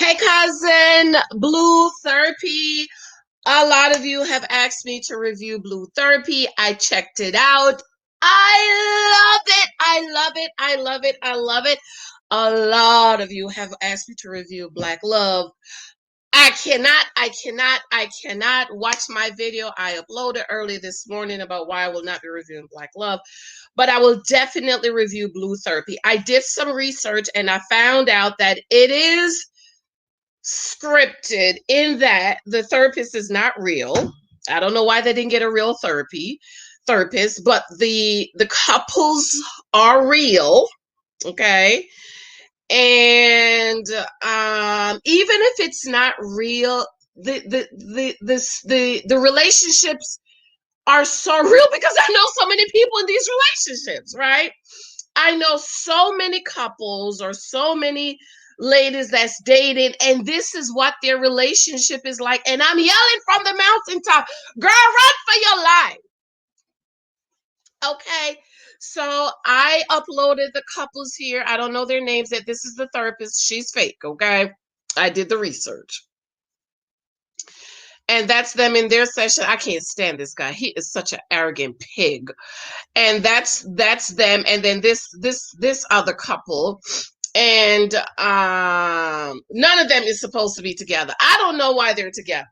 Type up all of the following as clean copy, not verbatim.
Hey, cousin, Blue Therapy. A lot of you have asked me to review Blue Therapy. I checked it out. I love it. I love it. I love it. I love it. A lot of you have asked me to review Black Love. I cannot watch my video I uploaded early this morning about why I will not be reviewing Black Love, but I will definitely review Blue Therapy. I did some research and I found out that it is scripted in that the therapist is not real. I don't know why they didn't get a real therapist, but the couples are real, okay? And even if it's not real, the relationships are so real because I know so many people in these relationships, right? I know so many couples or so many ladies that's dating, and this is what their relationship is like. And I'm yelling from the mountaintop, girl, run for your life. Okay. So I uploaded the couples here. I don't know their names yet. This is the therapist. She's fake. Okay. I did the research. And that's them in their session. I can't stand this guy. He is such an arrogant pig. And that's them. And then this other couple. And none of them is supposed to be together. I don't know why they're together.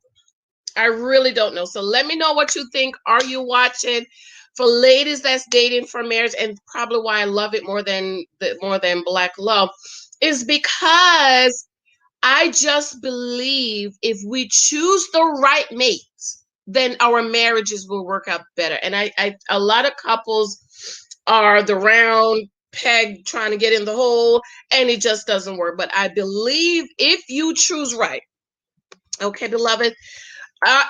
I really don't know. So let me know what you think. Are you watching? For ladies that's dating for marriage, and probably why I love it more than Black Love, is because I just believe if we choose the right mate, then our marriages will work out better. And I a lot of couples are the round peg trying to get in the hole, and it just doesn't work. But I believe if you choose right, okay, beloved,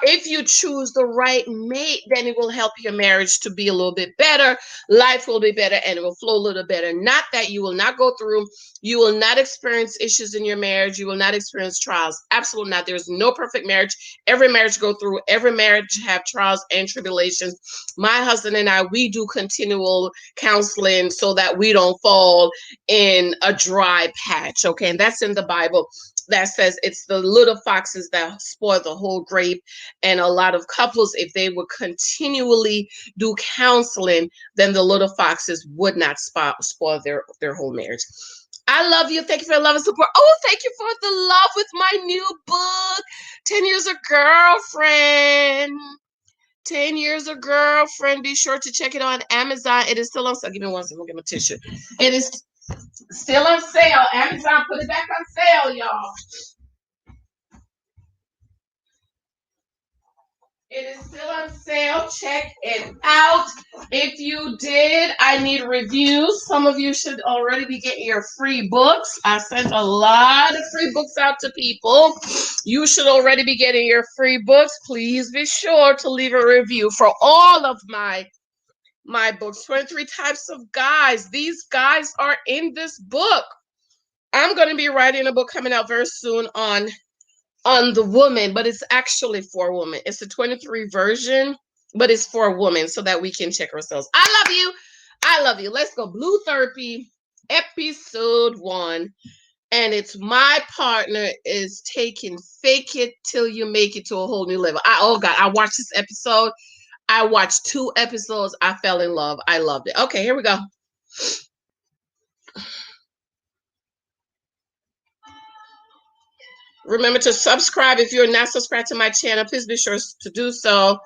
if you choose the right mate, then it will help your marriage to be a little bit better. Life will be better and it will flow a little better. Not that you will not go through, you will not experience issues in your marriage. You will not experience trials. Absolutely not. There's no perfect marriage. Every marriage go through, every marriage have trials and tribulations. My husband and I, we do continual counseling so that we don't fall in a dry patch. Okay. And that's in the Bible. That says it's the little foxes that spoil the whole grape. And a lot of couples, if they would continually do counseling, then the little foxes would not spoil their whole marriage. I love you. Thank you for your love and support. Oh, thank you for the love with my new book, 10 Years of Girlfriend. 10 Years of Girlfriend. Be sure to check it on Amazon. It is still on sale. Give me one second. I'll get my tissue. It is still on sale. Amazon put it back on sale, y'all. It is still on sale. Check it out. If you did, I need reviews. Some of you should already be getting your free books. I sent a lot of free books out to people. You should already be getting your free books. Please be sure to leave a review for all of my books. 23 Types of Guys. These guys are in this book. I'm going to be writing a book coming out very soon on the woman, but it's actually for women. It's a 23 version, but it's for women so that we can check ourselves. I love you. I love you. Let's go. Blue Therapy, episode 1. And it's my partner is taking Fake It Till You Make It to a whole new level. Oh God, I watched this episode. I watched 2 episodes. I fell in love. I loved it. Okay, here we go. Remember to subscribe if you're not subscribed to my channel. Please be sure to do so.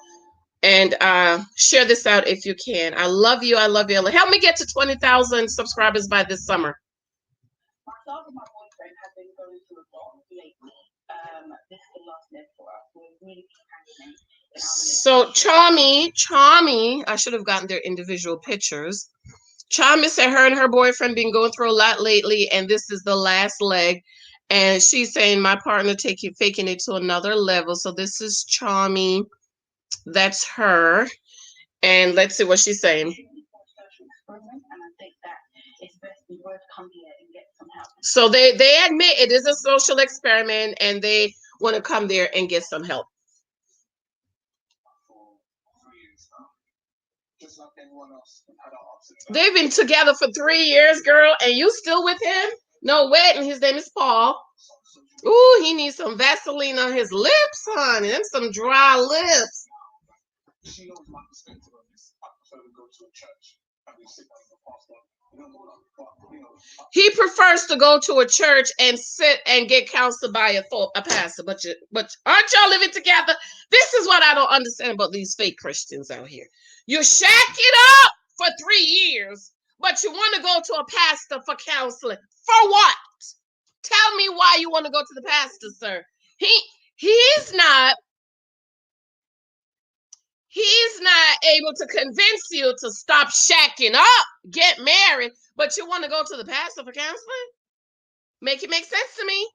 And share this out if you can. I love you. I love you. Help me get to 20,000 subscribers by this summer. Myself and my boyfriend have been going through a lot lately. This is the last leg for us. We've really been hanging. So Charmy, I should have gotten their individual pictures. Charmy said her and her boyfriend been going through a lot lately, and this is the last leg. And she's saying my partner faking it to another level. So this is Charmy. That's her. And let's see what she's saying. So they admit it is a social experiment and they want to come there and get some help. They've been together for 3 years, girl, and you still with him? No way. And his name is Paul. Ooh, he needs some Vaseline on his lips, honey. Them some dry lips. She knows my perspective on this. I prefer to go to a church and we sit down with the pastor. He prefers to go to a church and sit and get counseled by a pastor. But aren't y'all living together? This is what I don't understand about these fake Christians out here. You shack it up for 3 years, but you want to go to a pastor for counseling. For what? Tell me why you want to go to the pastor, sir. He's not able to convince you to stop shacking up, get married, but you want to go to the pastor for counseling? Make it make sense to me.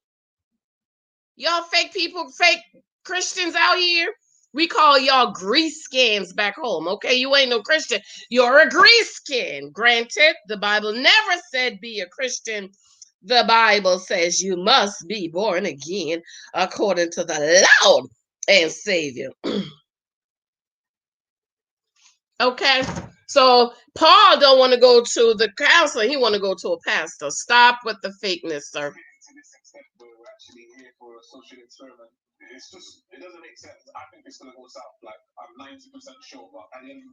Y'all fake people, fake Christians out here, we call y'all grease skins back home, okay? You ain't no Christian. You're a grease skin. Granted, the Bible never said be a Christian. The Bible says you must be born again according to the Lord and Savior. Okay, so Paul don't want to go to the counselor. He want to go to a pastor. Stop with the fakeness, sir. It doesn't make sense. I think it's gonna go south. Like I'm 90% sure, but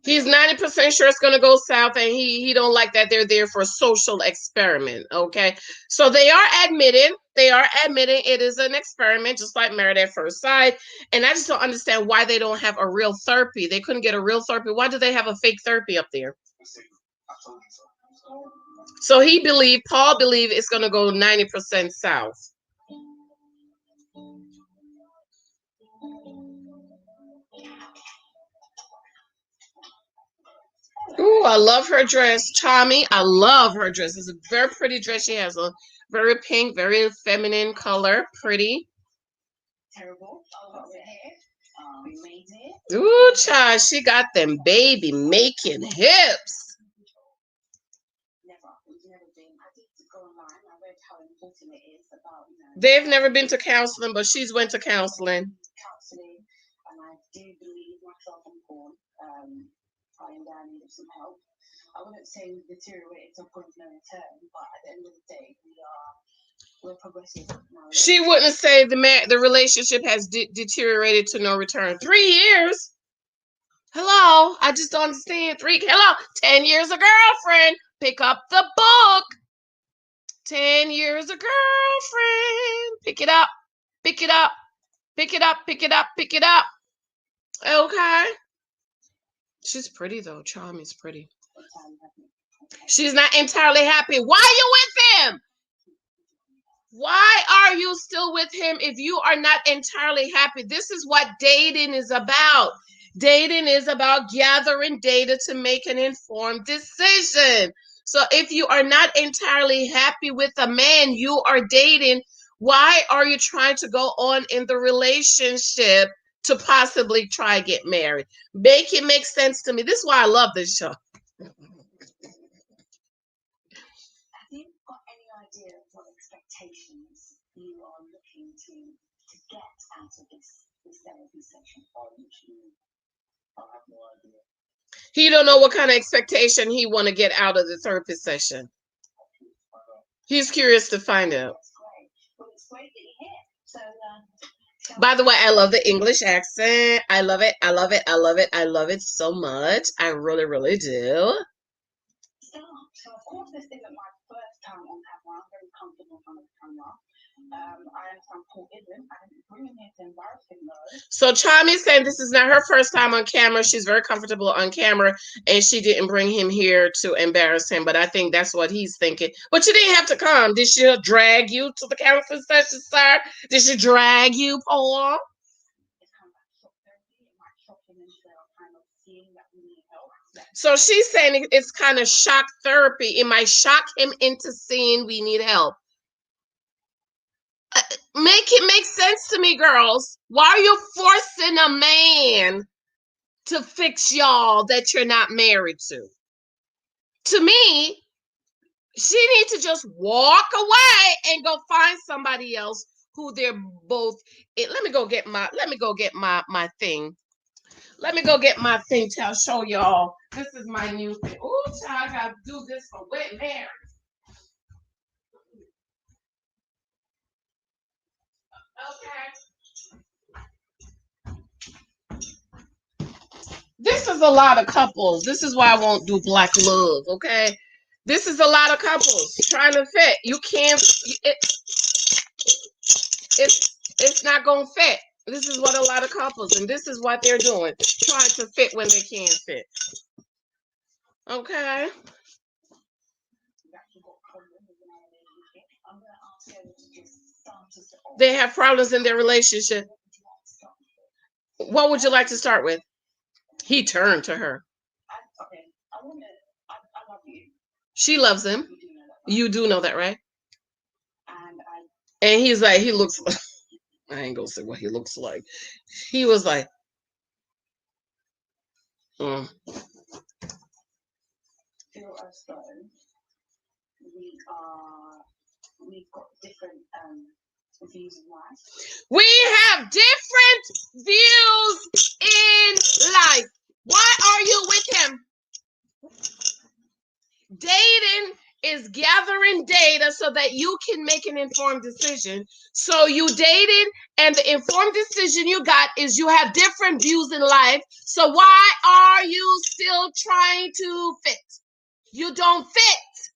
he's 90% sure it's gonna go south, and he don't like that they're there for a social experiment. Okay, so they are admitting it is an experiment, just like Married at First Sight. And I just don't understand why they don't have a real therapy. They couldn't get a real therapy. Why do they have a fake therapy up there? So Paul believed it's gonna go 90% south. Ooh, I love her dress. Tommy, I love her dress. It's a very pretty dress. She has a very pink, very feminine color. Pretty. Terrible. Ooh, child, she got them baby making hips. They've never been to counseling, but she's went to counseling. And I do believe myself on porn. I am down in need of some help. I wouldn't say we've deteriorated to a point of no return, but at the end of the day, we're progressive. She wouldn't say the relationship has deteriorated to no return. 3 years. Hello, I just don't understand. 10 years a girlfriend. Pick up the book. 10 years a girlfriend. Pick it up. Pick it up. Pick it up. Pick it up. Pick it up. Okay. She's pretty though. Charmy's pretty. She's not entirely happy. Why are you with him? Why are you still with him if you are not entirely happy? This is what dating is about. Dating is about gathering data to make an informed decision. So if you are not entirely happy with the man you are dating, why are you trying to go on in the relationship to possibly try to get married? Make it make sense to me. This is why I love this show. Have you got any idea of what expectations you are looking to get out of this therapy session? I have no idea. He don't know what kind of expectation he want to get out of the therapy session. He's curious to find out. Well, it's great that you're here. So, by the way, I love the English accent. I love it. I love it. I love it. I love it so much. I really, really do. So, of course, this isn't my first time on camera. I'm very comfortable in front of the camera. I understand Paul isn't. I didn't bring him here to embarrass him, though. So Charmy's saying this is not her first time on camera. She's very comfortable on camera, and she didn't bring him here to embarrass him. But I think that's what he's thinking. But you didn't have to come. Did she drag you to the counseling session, sir? Did she drag you, Paul? So she's saying it's kind of shock therapy. It might shock him into seeing we need help. Make it make sense to me, girls. Why are you forcing a man to fix y'all that you're not married to? To me, she needs to just walk away and go find somebody else who they're both. Let me go get my thing. Let me go get my thing to show y'all. This is my new thing. Ooh, child, I gotta do this for wet marriage. This is a lot of couples. This is why I won't do black love, okay? This is a lot of couples trying to fit. You can't, it's not going to fit. This is what a lot of couples, and this is what they're doing, trying to fit when they can't fit. Okay? They have problems in their relationship. What would you like to start with? He turned to her. She loves him. You do know that, right? And he's like, he looks like, I ain't gonna say what he looks like. He was like, mm. We've got different views in life. We have different views in life. Why are you with him? Dating is gathering data so that you can make an informed decision. So you dated, and the informed decision you got is you have different views in life. So why are you still trying to fit? You don't fit,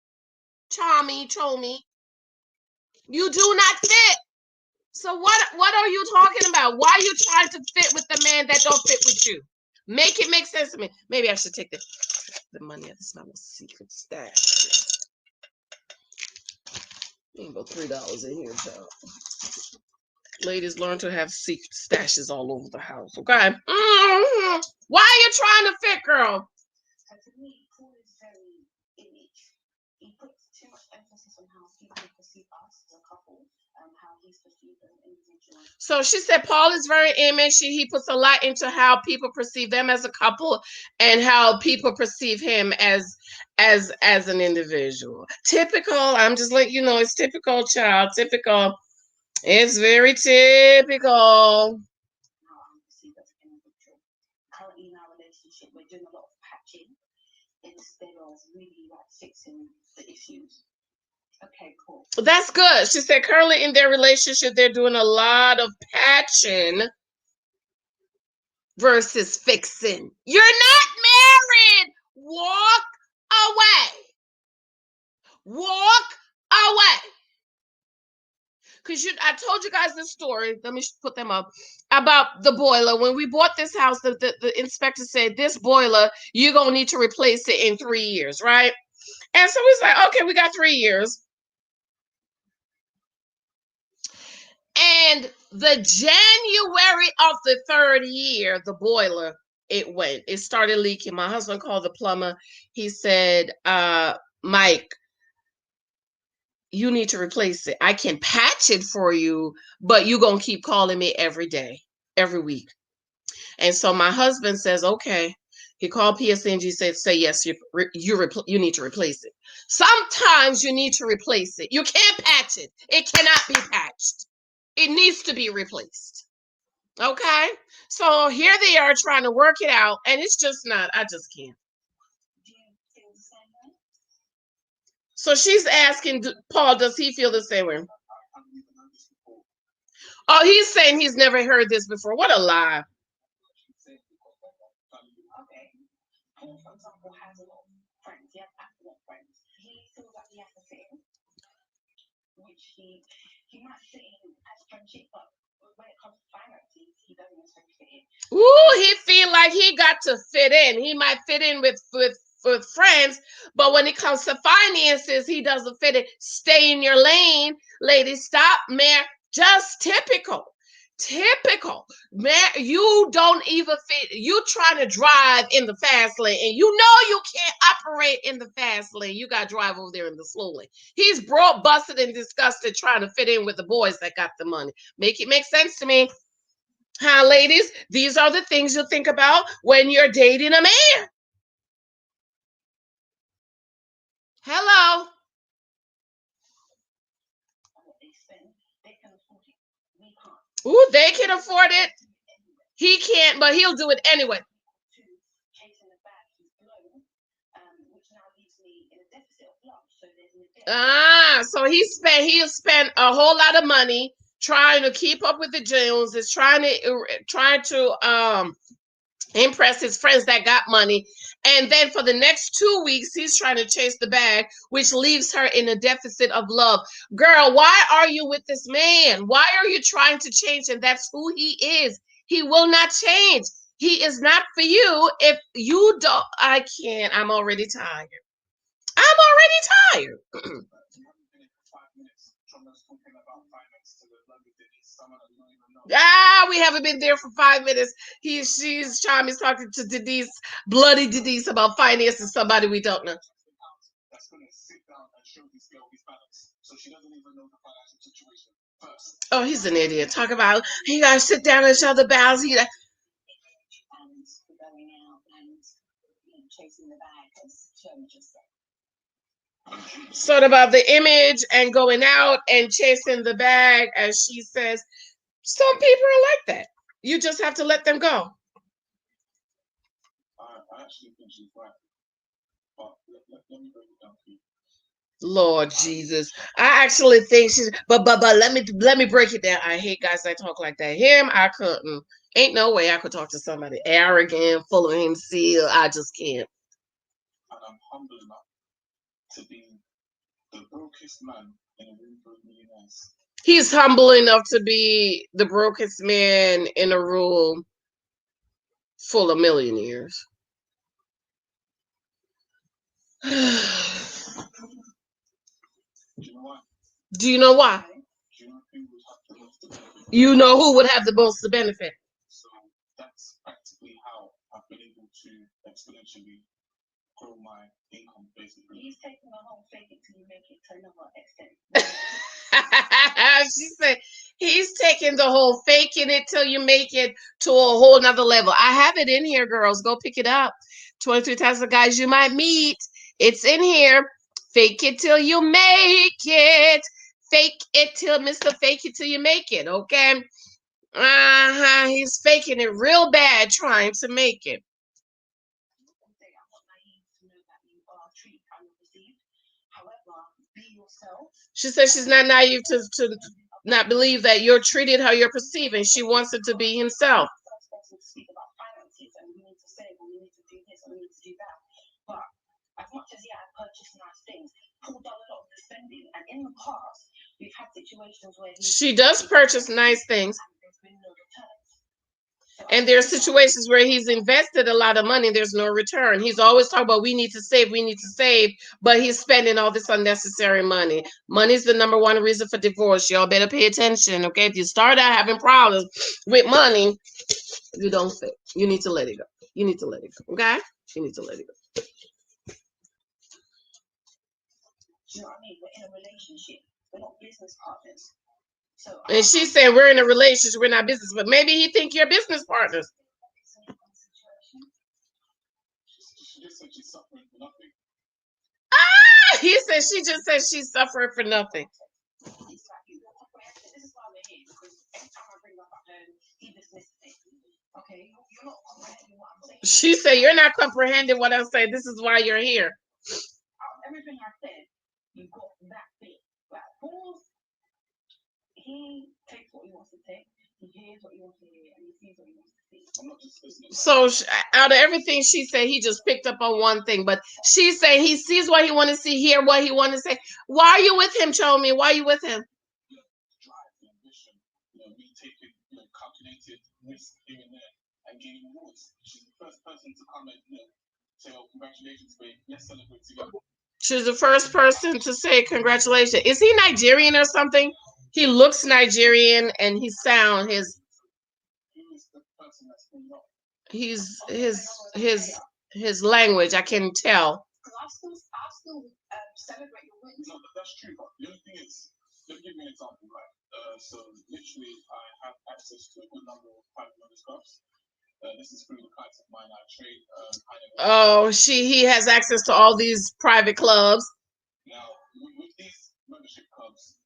Tommy. You do not fit. So what are you talking about? Why are you trying to fit with the man that don't fit with you? Make it make sense to me. Maybe I should take the money out. This is my secret stash. Ain't about $3 in here, child. Ladies, learn to have secret stashes all over the house, okay? Mm-hmm. Why are you trying to fit, girl? He puts too much emphasis on how people perceive us as a couple, how he's perceived as an individual. So she said Paul is very image. He puts a lot into how people perceive them as a couple and how people perceive him as an individual. Typical. I'm just letting you know it's typical, child. Typical. It's very typical. Currently in our relationship, we're doing a lot of patching instead of really like fixing the issues. Okay, cool. That's good. She said currently in their relationship, they're doing a lot of patching versus fixing. You're not married. Walk away. Walk away. Because I told you guys this story. Let me put them up. About the boiler. When we bought this house, the inspector said, this boiler, you're going to need to replace it in 3 years, right? And so we like, okay, we got 3 years. And the January of the 3rd year, the boiler, it started leaking. My husband called the plumber. He said, Mike, you need to replace it. I can patch it for you, but you're going to keep calling me every day, every week. And so my husband says, okay. He called PSNG, said, say yes, you need to replace it. Sometimes you need to replace it. You can't patch it. It cannot be patched. It needs to be replaced. Okay? So here they are trying to work it out, and it's just not, I just can't. So she's asking Paul, does he feel the same way? Oh, he's saying he's never heard this before. What a lie. Paul, for example, has a lot of friends. He has affluent friends. He feels like he has to fit in, which he might fit in as friendship, but when it comes to finances, he doesn't necessarily fit in. Ooh, he feel like he got to fit in. He might fit in with friends, but when it comes to finances, he doesn't fit in. Stay in your lane, ladies. Stop, man. Just typical. Man, you don't even fit. You trying to drive in the fast lane, and you know you can't operate in the fast lane. You got to drive over there in the slow lane. He's broke, busted, and disgusted trying to fit in with the boys that got the money. Make it make sense to me. Huh, ladies? These are the things you think about when you're dating a man. Hello. Ooh, they can afford it. He can't, but he'll do it anyway. So he'll spend a whole lot of money trying to keep up with the Joneses, trying to impress his friends that got money. And then for the next 2 weeks, he's trying to chase the bag, which leaves her in a deficit of love. Girl, why are you with this man? Why are you trying to change him? That's who he is. He will not change. He is not for you. If you don't, I can't. I'm already tired. I'm already tired. We haven't been there for 5 minutes. She's Charmy's talking to Denise, bloody Denise, about financing somebody we don't know. Oh, he's an idiot. Talk about he gotta sit down and show the balance. Sort about the image and going out and chasing the bag, as she says. Some people are like that. You just have to let them go. I actually think she's right. But let me break it down for you. Lord Jesus, I actually think she's. But let me break it down. I hate guys that talk like that. Him, I couldn't. Ain't no way I could talk to somebody arrogant, full of himself. I just can't. And I'm humble enough to be the brokest man in a room full of millionaires. He's humble enough to be the brokest man in a room full of millionaires. Do you know why? You know who would have the most to benefit. So that's practically how I've been able to exponentially grow my income, basically. He's taking the whole fake it till you make it to another extent. She said he's taking the whole faking it till you make it to a whole nother level. I have it in here, girls. Go pick it up. 23 types of guys you might meet. It's in here. Fake it till you make it. Fake it till Mr. Fake it till you make it. Okay. He's faking it real bad trying to make it. She says she's not naive to not believe that you're treated how you're perceiving. She wants him to be himself. But as much as I purchased nice things, pulled down a lot of the spending, and in the past we've had situations where she does purchase nice things. And there are situations where he's invested a lot of money, there's no return. He's always talking about we need to save, but he's spending all this unnecessary money. Money's the number one reason for divorce. Y'all better pay attention, okay? If you start out having problems with money, you don't fit. You need to let it go. You need to let it go, okay? You need to let it go. You know what I mean? We're in a relationship. We're not business partners. And she said we're in a relationship, we're not business, but maybe he think you're business partners. He said she just said she's suffering for nothing. She said you're not comprehending what I'm saying. This is why you're here. Everything I said, you got that bit. He takes what he wants to take. He hears what he wants to hear, and he sees what he wants to see. I'm not just listening. So out of everything she said, he just picked up on one thing. But she said he sees what he want to see, hear what he want to say. Why are you with him, Chomi? Why are you with him? Drive, ambition, me taking calculated risk here and there and gaining awards. She's the first person to come and say, "Oh, congratulations, babe. Let's celebrate together." She's the first person to say congratulations. Is he Nigerian or something? He looks Nigerian and he sound his language. I can tell. I'll still celebrate your wins. No, that's true. But the only thing is, let me give you an example, right? So literally, I have access to a good number of private members clubs. This is through the clients of mine. I trade. He has access to all these private clubs. Now, with these membership clubs,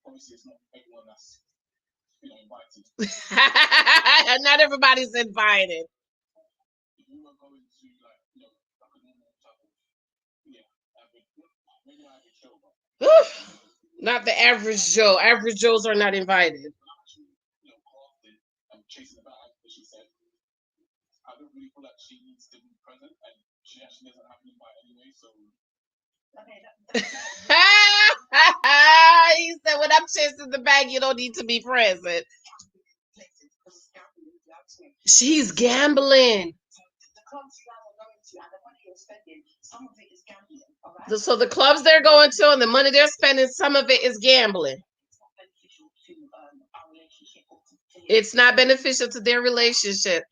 obviously it's not everyone that's invited. Not everybody's invited. If we were going to like a normal type of maybe not average Joe, but not the average Joe. Average Joes are not invited. He said, when I'm chasing the bag, you don't need to be present. She's gambling. So the clubs they're going to and the money they're spending, some of it is gambling. It's not beneficial to their relationship.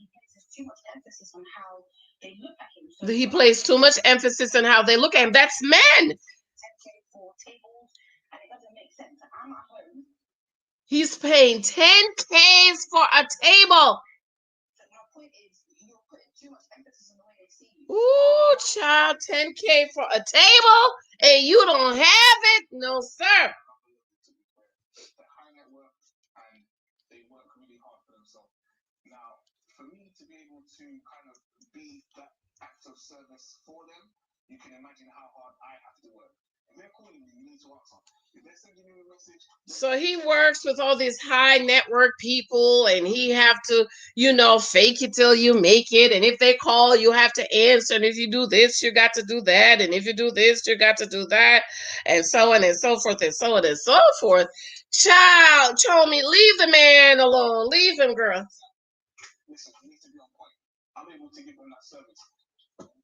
He plays too much emphasis on how they look at him. That's men. He's paying 10Ks for a table. Ooh, child, 10K for a table and you don't have it? No, sir. So he works with all these high network people and he have to, fake it till you make it. And if they call, you have to answer. And if you do this, you got to do that. And if you do this, you got to do that. And so on and so forth and so on and so forth. Child, told me, leave the man alone. Leave him, girl.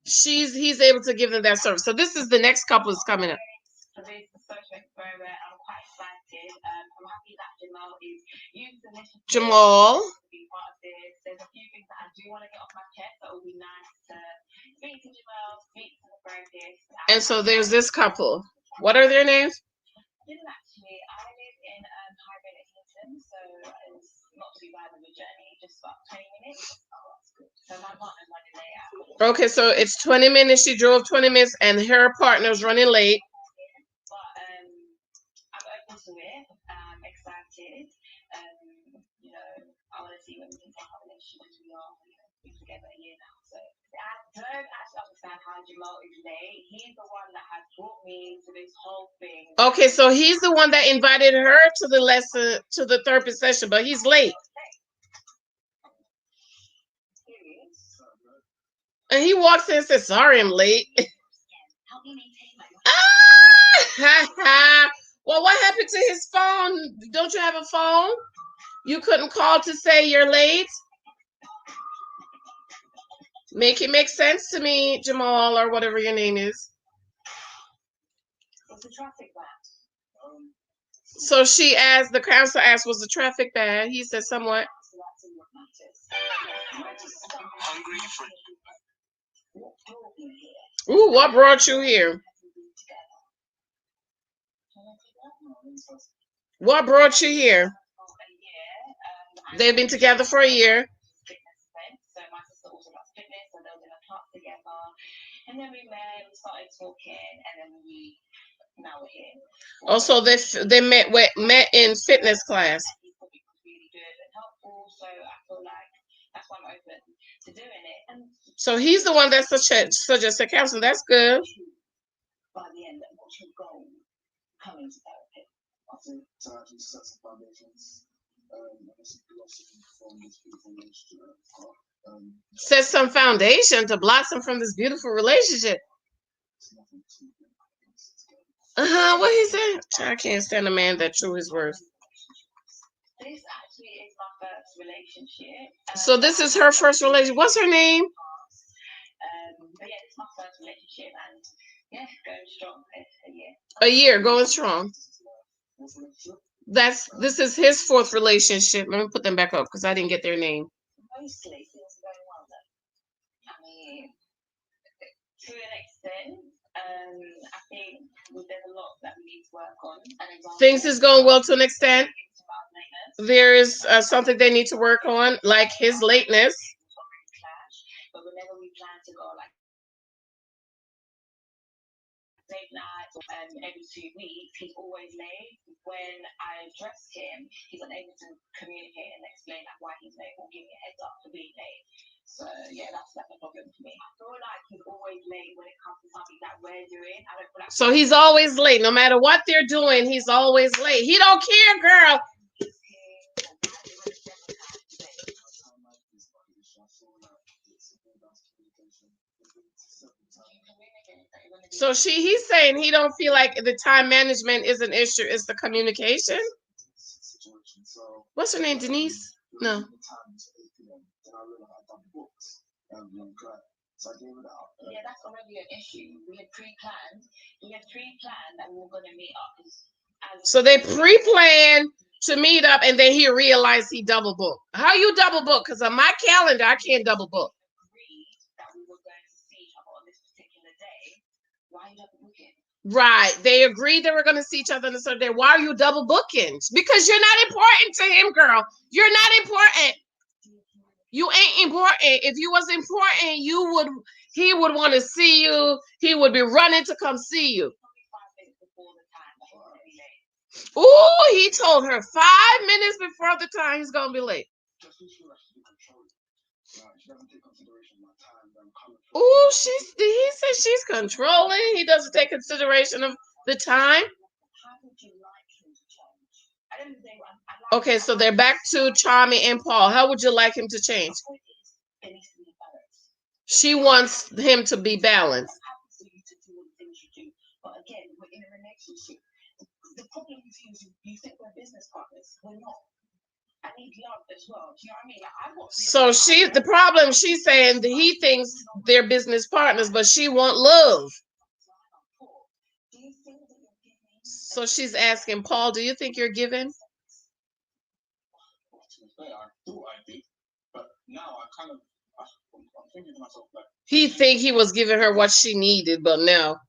He's able to give them that service. So this is the next couple is coming up. Jamal. There's a few things that I do want to get off my chest that will be nice to speak to Jamal, speak to the therapist. And so there's this couple. What are their names? Actually, I live in High Janiceylton, so it's not too bad of a journey, just about 20 minutes. Oh, that's good. So my partner's running late. Okay, so it's 20 minutes. She drove 20 minutes, and her partner's running late. But I'm open to it. I'm excited. I want to see when we can take our relationship as we are. We've been together a year now, so I don't actually understand how Jamal is late. He's the one that has brought me to this whole thing. Okay, so he's the one that invited her to the lesson, to the therapy session, but he's late. And he walks in and says, "Sorry, I'm late." Well, what happened to his phone? Don't you have a phone? You couldn't call to say you're late? Make it make sense to me, Jamal, or whatever your name is. Was the traffic bad? So she asked, the counselor asked, was the traffic bad? He said somewhat. Ooh, what brought you here? What brought you here? They've been together for a year. So my sister also does fitness, so they were in a class together. And then we met, we started talking, and then now we're here. Also, they met in fitness class. He's probably really good and helpful, so I feel like that's why I'm open to doing it. And so he's the one that suggested counseling. That's good. By the end, what's your goal coming to therapy? I think to actually set some foundations. Set some foundation to blossom from this beautiful relationship. What he said? I can't stand a man that true his worth. This actually is my first relationship. So this is her first relationship. What's her name? But yeah, this is my first relationship, and yeah, going strong a year. A year, going strong. This is his fourth relationship. Let me put them back up because I didn't get their name. Mostly things are going well though. I mean, to an extent, I think there's a lot that we need to work on. Things is going well to an extent. There is something they need to work on, like his lateness. But whenever we plan to go like late nights every 2 weeks, he's always late. When I addressed him, he's unable to communicate and explain why he's late or give me a heads up for being late. So yeah, that's a problem for me. I feel like he's always late when it comes to something that we're doing. I don't feel like so he's always late. No matter what they're doing, he's always late. He don't care, girl. So he's saying he don't feel like the time management is an issue, it's the communication. What's her name, Denise? No. Yeah, that's already an issue. We had pre-planned. And we were going to meet up. So they pre-planned to meet up, and then he realized he double booked. How you double book? Because on my calendar, I can't double book. That we were going to see each other on this particular day. Why are you double booking? Right. They agreed they were going to see each other on a certain day. Why are you double booking? Because you're not important to him, girl. You're not important. You ain't important. If you was important, he would want to see you. He would be running to come see you. Ooh, he told her 5 minutes before the time he's gonna be late. Ooh, he said she's controlling. He doesn't take consideration of the time. Okay, so they're back to Charmy and Paul. How would you like him to change? She wants him to be balanced. But again, we're in a relationship. The problem with you is you think we're business partners. We're not. I need love as well. Do you know what I mean? Like, the problem, she's saying that he thinks they're business partners, but she want love. So she's asking Paul, do you think you're giving? He think he was giving her what she needed, but now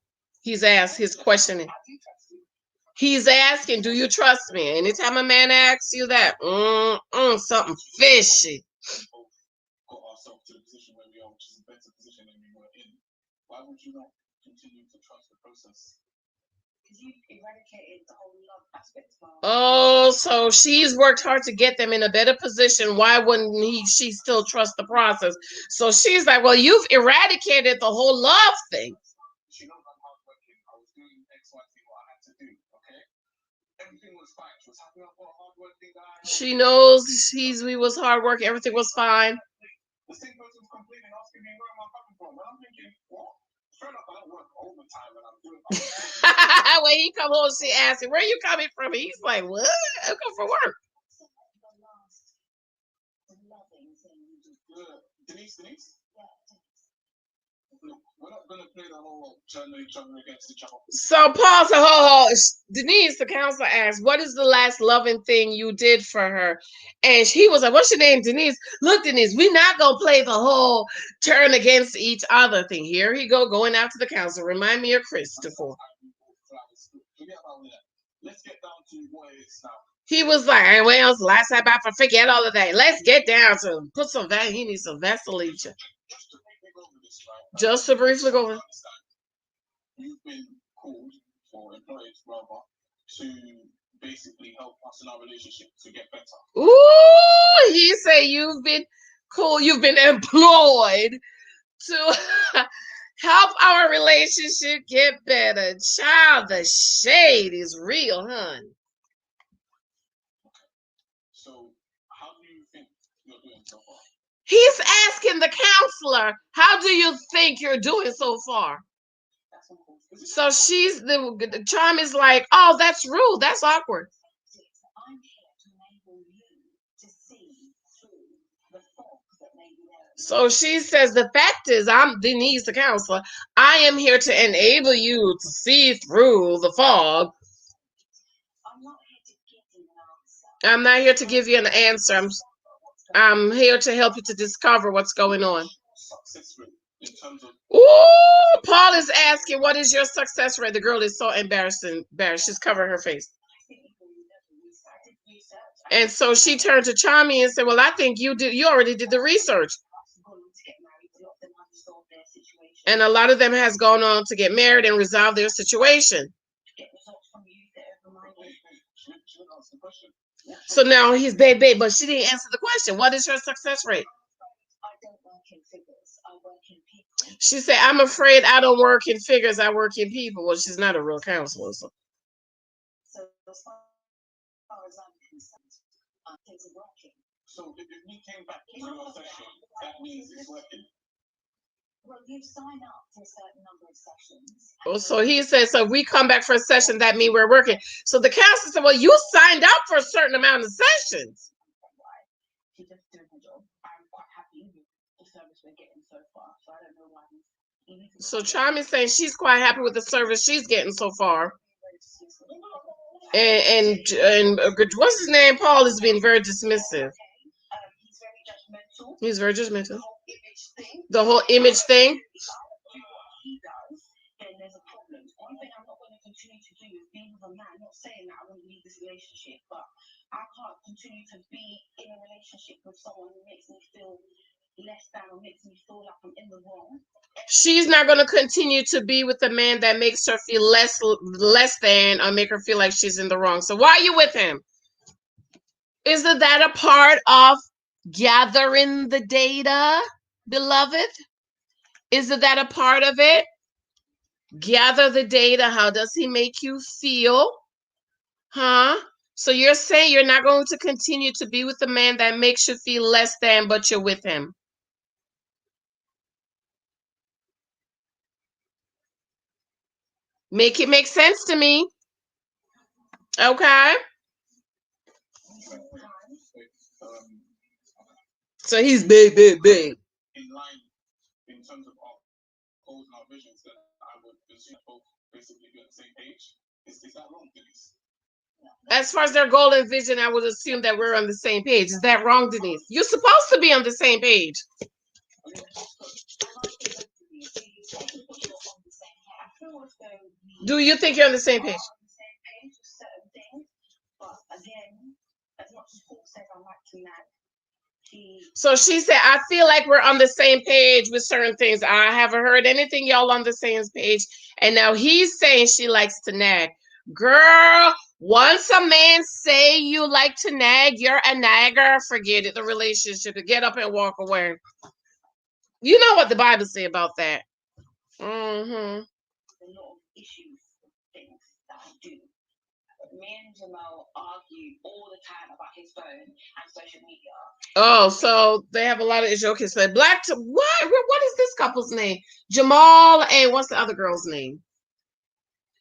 he's questioning. He's asking, do you trust me? Anytime a man asks you that, something fishy. Why would you not continue to trust the process? Because you've eradicated the whole love aspect of our. Oh, so she's worked hard to get them in a better position. Why wouldn't she still trust the process? So she's like, well, you've eradicated the whole love thing. She knows I'm hardworking. I was doing X, Y, Z, what I had to do. Okay, everything was fine. She was happy for a hardworking guy. She knows we was hard work. Everything was fine. The same person's complaining, asking me where am I coming from. When I'm thinking, what? Straight up, I don't work overtime and I'm doing. When he come home, she asks him, where are you coming from? And he's like, what? I come from work. Denise? We're not going to play the whole turning each other against each other. So Paul said, Denise, the counselor asked, what is the last loving thing you did for her? And he was like, what's your name, Denise? Look, Denise, we're not going to play the whole turn against each other thing. Here he go, going out to the counselor. Remind me of Christopher. Let's get down to what it is now. He was like, hey, well, last time I forget all of that. Let's get down to put some he needs some Vaseline. Just to briefly go over. You've been called for employed rather to basically help us in our relationship to get better. Ooh, he said you've been cool. You've been employed to help our relationship get better. Child, the shade is real, hun. So, how do you think you're doing so far? He's asking the counselor, how do you think you're doing so far? So the charm is like, oh, that's rude. That's awkward. So she says, the fact is, I'm Denise, the counselor. I am here to enable you to see through the fog. I'm not here to give you an answer. I'm here to help you to discover what's going on. Ooh, Paul is asking, what is your success rate? The girl is so embarrassed. She's covering her face. And so she turned to Charmy and said, well, I think you already did the research. And a lot of them has gone on to get married and resolve their situation. So now he's babe, but she didn't answer the question. What is her success rate? She said, I'm afraid I don't work in figures, I work in people. Well, she's not a real counselor. So as far as I'm concerned, things are working. So if we came back to your session, that means it's working. Well, you sign up for a certain number of sessions. Oh, so he says, so if we come back for a session, that means we're working. So the counselor said, well, you signed up for a certain amount of sessions. She's just doing her job. I'm quite happy with the service we're getting so far. So I don't know why he's. So Charmy's saying she's quite happy with the service she's getting so far. And what's his name? Paul is being very dismissive. He's very judgmental. The whole image thing. Then there's a problem. One thing I'm not going to continue to do is be with a man. Not saying that I want to leave this relationship, but I can't continue to be in a relationship with someone who makes me feel less than or makes me feel like I'm in the wrong. She's not going to continue to be with a man that makes her feel less than or make her feel like she's in the wrong. So why are you with him? Isn't that a part of gathering the data, beloved? Isn't that a part of it? Gather the data. How does he make you feel? Huh? So you're saying you're not going to continue to be with a man that makes you feel less than, but you're with him. Make it make sense to me. Okay. So he's big. In line, in terms of our goals and our visions, that I would assume both basically be on the same page. Is that wrong, Denise? As far as their goal and vision, I would assume that we're on the same page. Is that wrong, Denise? You're supposed to be on the same page. Do you think you're on the same page? So she said, I feel like we're on the same page with certain things. I haven't heard anything y'all on the same page. And now he's saying she likes to nag. Girl, once a man say you like to nag, you're a nagger, forget it. The relationship, get up and walk away. You know what the Bible say about that. Mm-hmm. Me and Jamal argue all the time about his phone and social media. Oh, so they have a lot of issues. Okay, so what is this couple's name? Jamal and what's the other girl's name?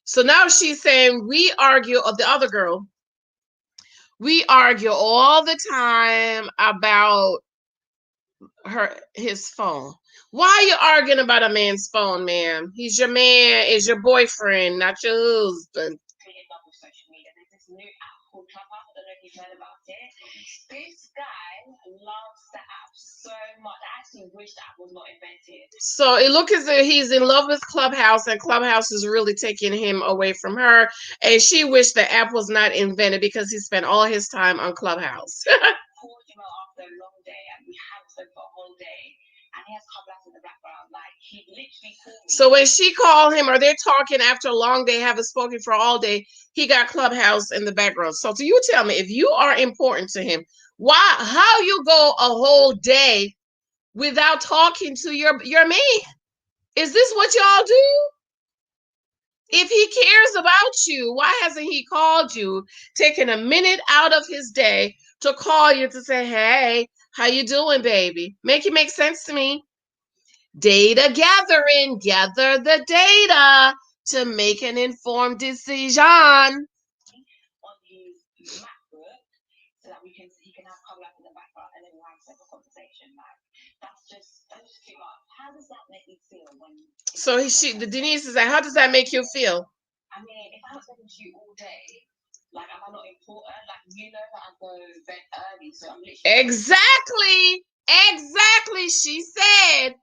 So now she's saying we argue, or the other girl, we argue all the time about his phone. Why are you arguing about a man's phone, ma'am? He's your man, is your boyfriend, not your husband. This new app called Clubhouse. I don't know if you've heard about it. This guy loves the app so much. I actually wish the app was not invented. So it looks as if he's in love with Clubhouse, and Clubhouse is really taking him away from her. And she wished the app was not invented because he spent all his time on Clubhouse. Called him after a long day, and we had spoken for a whole day. And he has Clubhouse in the background. Like, he literally called me. So when she called him, or they're talking after a long day, haven't spoken for all day, he got Clubhouse in the background. So do you tell me, if you are important to him, how you go a whole day without talking to your man? Is this what y'all do? If he cares about you, why hasn't he called you, taking a minute out of his day to call you to say, hey, how you doing, baby? Make it make sense to me. Data gathering, gather the data to make an informed decision. On his MacBook, so that he can have Clubhouse in the background, and then we'll have a conversation. Like, that's just too much. How does that make you feel when? So Denise is like, how does that make you feel? I mean, if I'm talking to you all day, like, am I not important? Like, you know that I go to bed early, so I'm literally. Exactly. She said,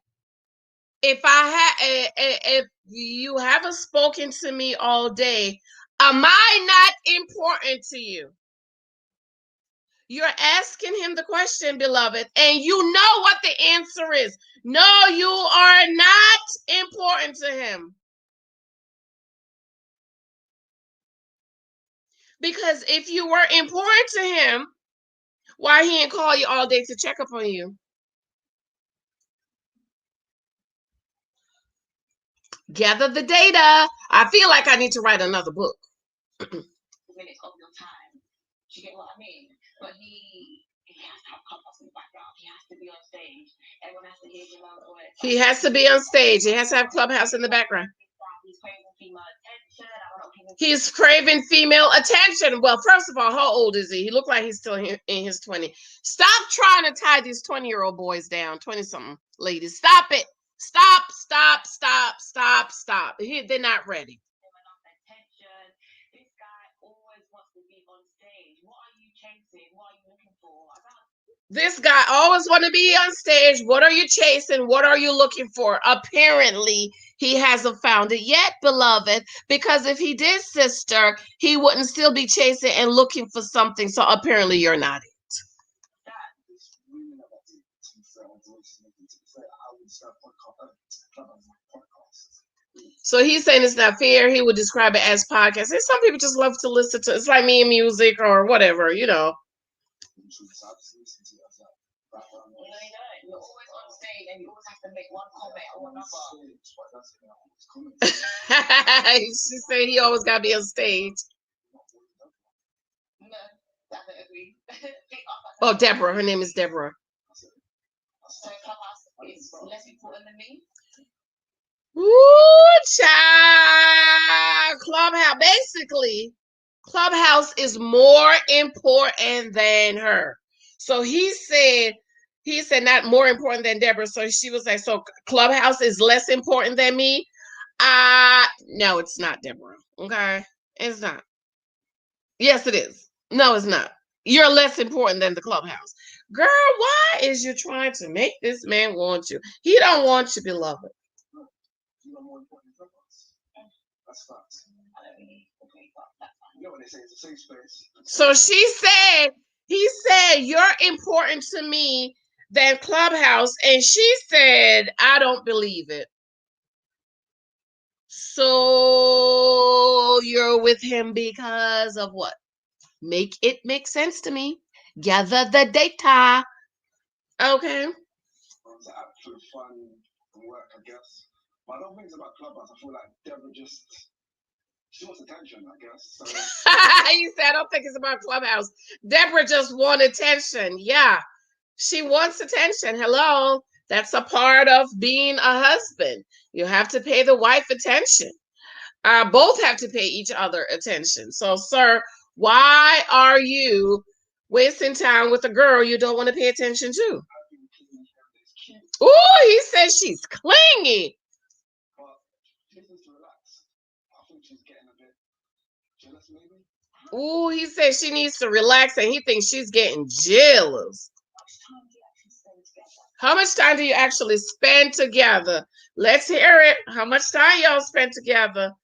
if you haven't spoken to me all day, am I not important to you? You're asking him the question, beloved, and you know what the answer is. No, you are not important to him. Because if you were important to him, why he didn't call you all day to check up on you? Gather the data. I feel like I need to write another book. Minutes of your time. Do you get what I mean? But he he has to have Clubhouse in the background. He has to be on stage. Everyone has to hear him out. He has to be on stage. He has to have Clubhouse in the background. He's craving female attention. He's craving female attention. Well, first of all, how old is he? He looked like he's still in his 20s. Stop trying to tie these 20-year-old boys down, 20-something ladies. Stop it. Stop. They're not ready. This guy always wants to be on stage. What are you chasing? What are you looking for? This guy always want to be on stage. What are you chasing? What are you looking for? Apparently, he hasn't found it yet, beloved. Because if he did, sister, he wouldn't still be chasing and looking for something. So apparently, you're not it. So he's saying it's not fair. He would describe it as podcast. And some people just love to listen to. It's like me and music or whatever, you know. You're always on stage and you always have to make one comment or another. She said he always got to be on stage. No, definitely. Oh, Deborah. Her name is Deborah. So Clubhouse is less important than me? Ooh, child. Clubhouse. Basically, Clubhouse is more important than her. So he said not more important than Deborah. So she was like, so Clubhouse is less important than me. No, it's not, Deborah. Okay, it's not. Yes, it is. No, it's not. You're less important than the Clubhouse. Girl, why is you trying to make this man want you? He don't want you, beloved. So he said, you're important to me than Clubhouse. And she said, I don't believe it. So you're with him because of what? Make it make sense to me. Gather the data. Okay. It's actually fun work, I guess. But I don't think it's about Clubhouse. I feel like Deborah she wants attention, I guess. So. He said, I don't think it's about Clubhouse. Deborah just wants attention. Yeah, she wants attention. Hello. That's a part of being a husband. You have to pay the wife attention. Both have to pay each other attention. So, sir, why are you wasting time with a girl you don't want to pay attention to? Oh, he says she's clingy. Oh, he says she needs to relax and he thinks she's getting jealous. How much time do you actually spend together? Let's hear it. How much time y'all spend together?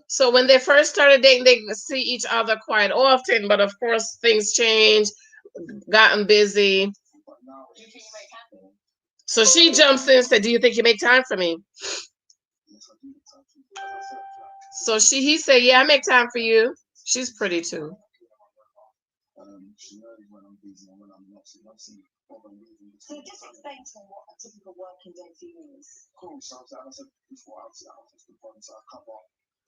So when they first started dating, they see each other quite often, but of course things change, gotten busy. So she jumps in and said, do you think you make time for me? So he said, yeah, I make time for you. She's pretty too. So just explain to me what a typical working day for you is. Cool. So as I said before, obviously I was the point, so I cover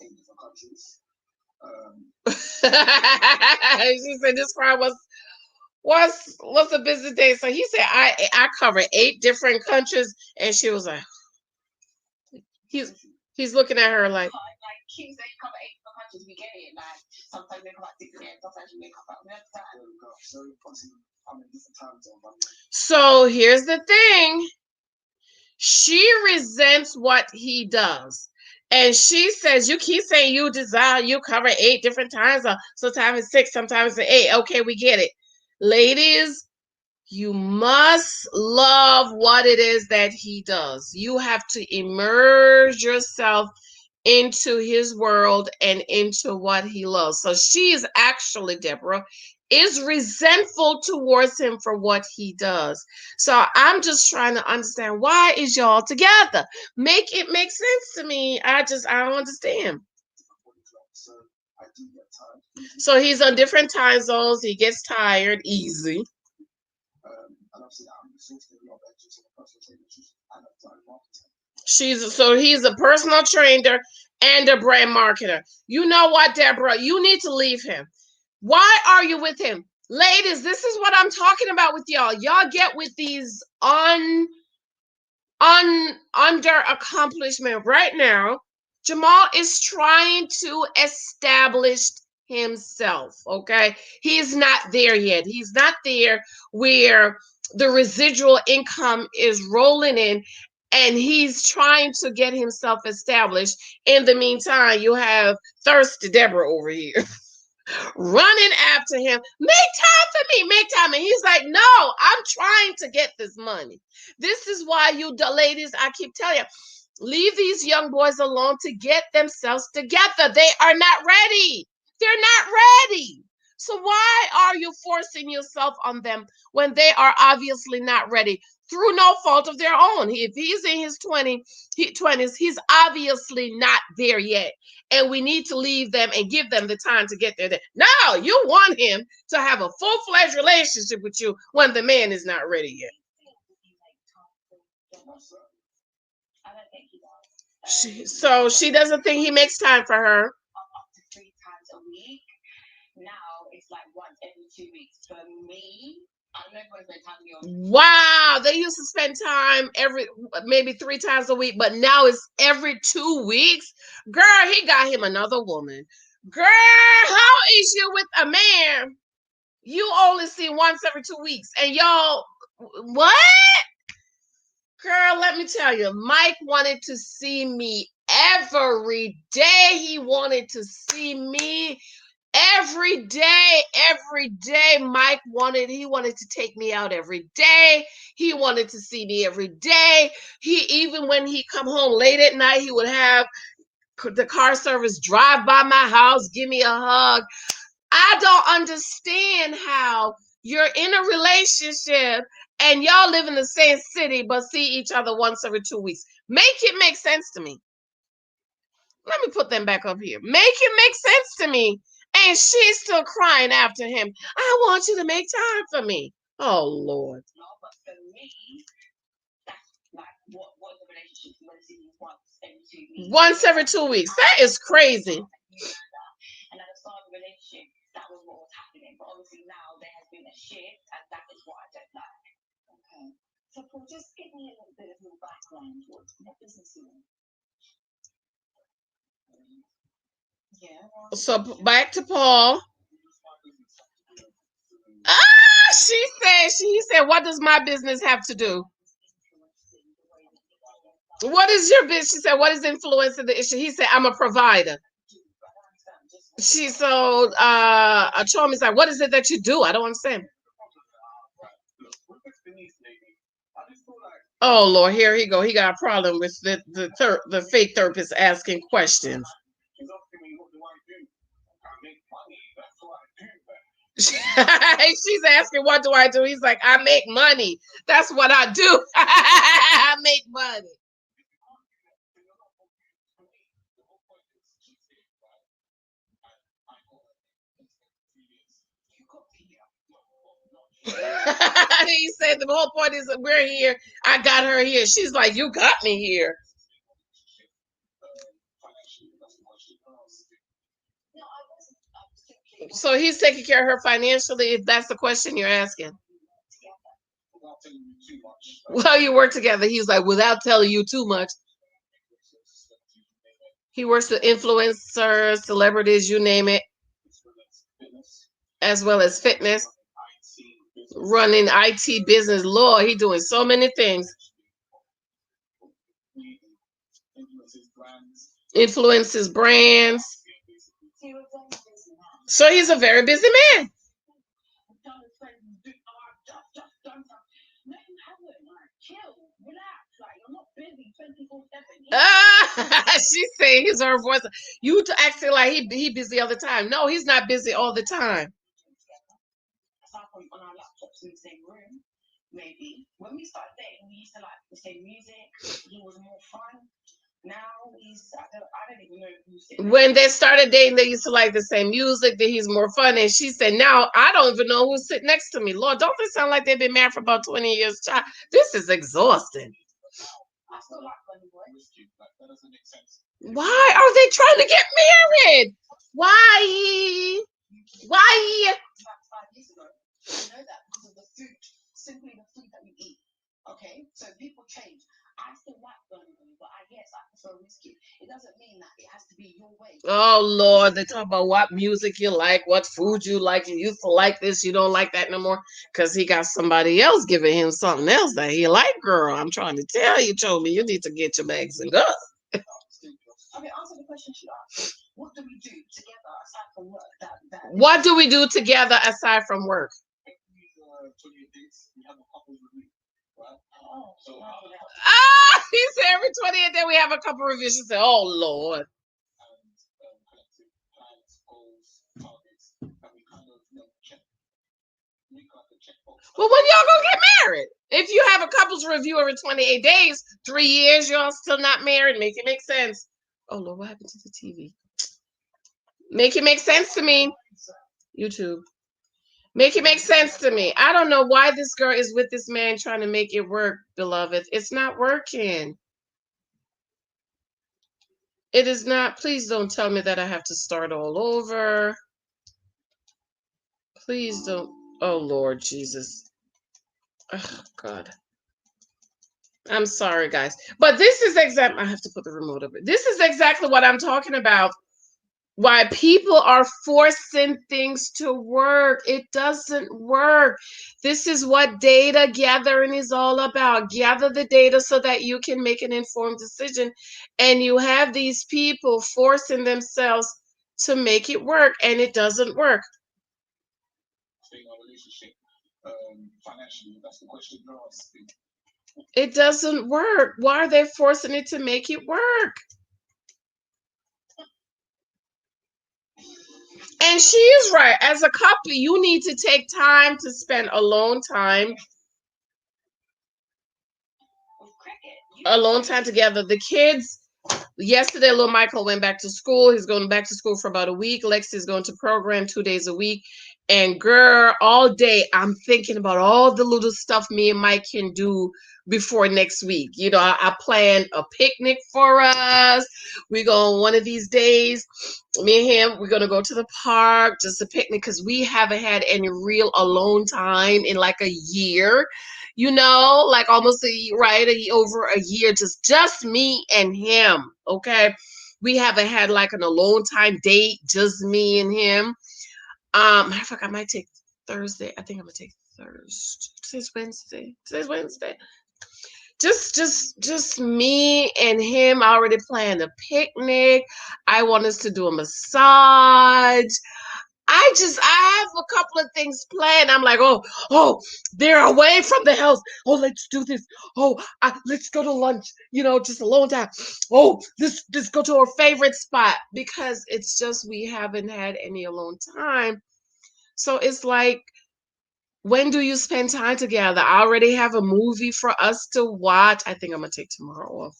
8 different countries. She said, describe what's a busy day. So he said, I cover 8 different countries, and she was like, he's looking at her like He said you cover 8 different countries. We get it. Like sometimes they come at 6 a.m. Sometimes you make up at another time. So obviously I'm in different time zones. So here's the thing. She resents what he does. And she says, you keep saying you cover 8 different times. Sometimes it's 6, sometimes it's 8. Okay, we get it. Ladies, you must love what it is that he does. You have to immerse yourself into his world and into what he loves. So she is actually, Deborah, is resentful towards him for what he does. So I'm just trying to understand, why is y'all together? Make it make sense to me. I don't understand. So he's on different time zones. He gets tired easy. He's a personal trainer and a brand marketer. You know what, Deborah? You need to leave him. Why are you with him? Ladies, this is what I'm talking about with y'all. Y'all get with these under accomplishment right now. Jamal is trying to establish himself. Okay, he's not there yet. He's not there where the residual income is rolling in, and he's trying to get himself established. In the meantime, you have thirsty Deborah over here running after him. Make time for me, make time. And he's like, no, I'm trying to get this money. This is why you ladies, I keep telling you, leave these young boys alone to get themselves together. They are not ready. They're not ready. So why are you forcing yourself on them when they are obviously not ready through no fault of their own? If he's in his 20s, he's obviously not there yet. And we need to leave them and give them the time to get there. No, you want him to have a full-fledged relationship with you when the man is not ready yet. So she doesn't think he makes time for her. Up to 3 times a week. Now it's like once every 2 weeks. For me, I don't know if I spend time with you. Wow, they used to spend time maybe 3 times a week, but now it's every 2 weeks. Girl, he got him another woman. Girl, how is you with a man you only see once every 2 weeks? And y'all, what? Girl, let me tell you, Mike wanted to see me every day. He wanted to see me every day. Mike wanted to take me out every day. He wanted to see me every day. Even when he come home late at night, he would have the car service drive by my house, give me a hug. I don't understand how you're in a relationship and y'all live in the same city but see each other once every 2 weeks. Make it make sense to me. Let me put them back up here. Make it make sense to me. And she's still crying after him. I want you to make time for me. Oh, Lord. No, but for me, that's like what the relationship you want to see once every 2 weeks. Once every 2 weeks. That is crazy. And at the start of the relationship, that was what was happening. But obviously now there has been a shift, and that is what I don't like. Okay. So Paul, just give me a little bit of your background. What business are you in? Yeah. So back to Paul. He said, what does my business have to do? What is your business? She said, what is influencing the issue? He said, I'm a provider. Chomi's like, what is it that you do? I don't understand. Oh, Lord, here he go. He got a problem with the fake therapist asking questions. She's asking, what do I do? He's like, I make money. That's what I do. I make money. He said the whole point is that we're here. I got her here. She's like, you got me here. So he's taking care of her financially, if that's the question you're asking. Well, you work together. He's like, without telling you too much. He works with influencers, celebrities, you name it, as well as fitness, running IT business. Lord, he's doing so many things. Influences brands. So he's a very busy man. She's saying his her voice. You acting like he busy all the time. No, he's not busy all the time. On our laptops in the same room, maybe. When we started dating, we used to like the same music. He was more fun. Now I don't even know who's. When they started dating, they used to like the same music. That he's more fun. And she said, now I don't even know who's sitting next to me. Lord, don't this sound like they've been married for about 20 years? Child, this is exhausting. still like Bunny Boy. That doesn't make sense. Why are they trying to get married? Why? Why? About 5 years ago. I know that because of the food, simply the food that we eat. Okay, so people change. I still like Bunny Boy, but I prefer whiskey. It doesn't mean that it has to be your way. Oh Lord, they talk about what music you like, what food you like. You used to like this, you don't like that no more, because he got somebody else giving him something else that he like. Girl, I'm trying to tell you, Chobi, you need to get your bags and go. Okay, answer the question she asked. What do we do together aside from work? What do we do together aside from work? Every 28 days, we have a couples review, right? Oh, So, He said every 28 days we have a couple reviews. She said, oh Lord. and collective plans, goals, targets, and we kind of check, make like a checkbox. Well, when y'all gonna get married? If you have a couples review every 28 days, 3 years, y'all still not married, make it make sense. Oh Lord, what happened to the TV? Make it make sense to me. YouTube. Make it make sense to me. I don't know why this girl is with this man trying to make it work, beloved. It's not working. It is not. Please don't tell me that I have to start all over. Please don't. Oh, Lord Jesus. Oh, God. I'm sorry, guys. But this is exactly. I have to put the remote over. This is exactly what I'm talking about. Why people are forcing things to work. It doesn't work. This is what data gathering is all about. Gather the data so that you can make an informed decision. And you have these people forcing themselves to make it work, and it doesn't work. Stay in our relationship financially. That's the question you're asking. It doesn't work. Why are they forcing it to make it work? And she is right. As a couple, you need to take time to spend alone time. Alone time together. The kids, yesterday, little Michael went back to school. He's going back to school for about a week. Lexi's going to program 2 days a week. And girl, all day, I'm thinking about all the little stuff me and Mike can do before next week. You know, I planned a picnic for us. We go one of these days. Me and him, we're going to go to the park, just a picnic, because we haven't had any real alone time in like a year. You know, like almost over a year, just me and him. Okay, we haven't had like an alone time date, just me and him. Matter of fact, I might take Thursday. I think I'm gonna take Thursday. Today's Wednesday. Just me and him. I already planned a picnic. I want us to do a massage. I have a couple of things planned. I'm like, oh, they're away from the house. Oh, let's do this. Oh, let's go to lunch. You know, just alone time. Oh, let's go to our favorite spot, because it's just we haven't had any alone time. So it's like, when do you spend time together? I already have a movie for us to watch. I think I'm gonna take tomorrow off.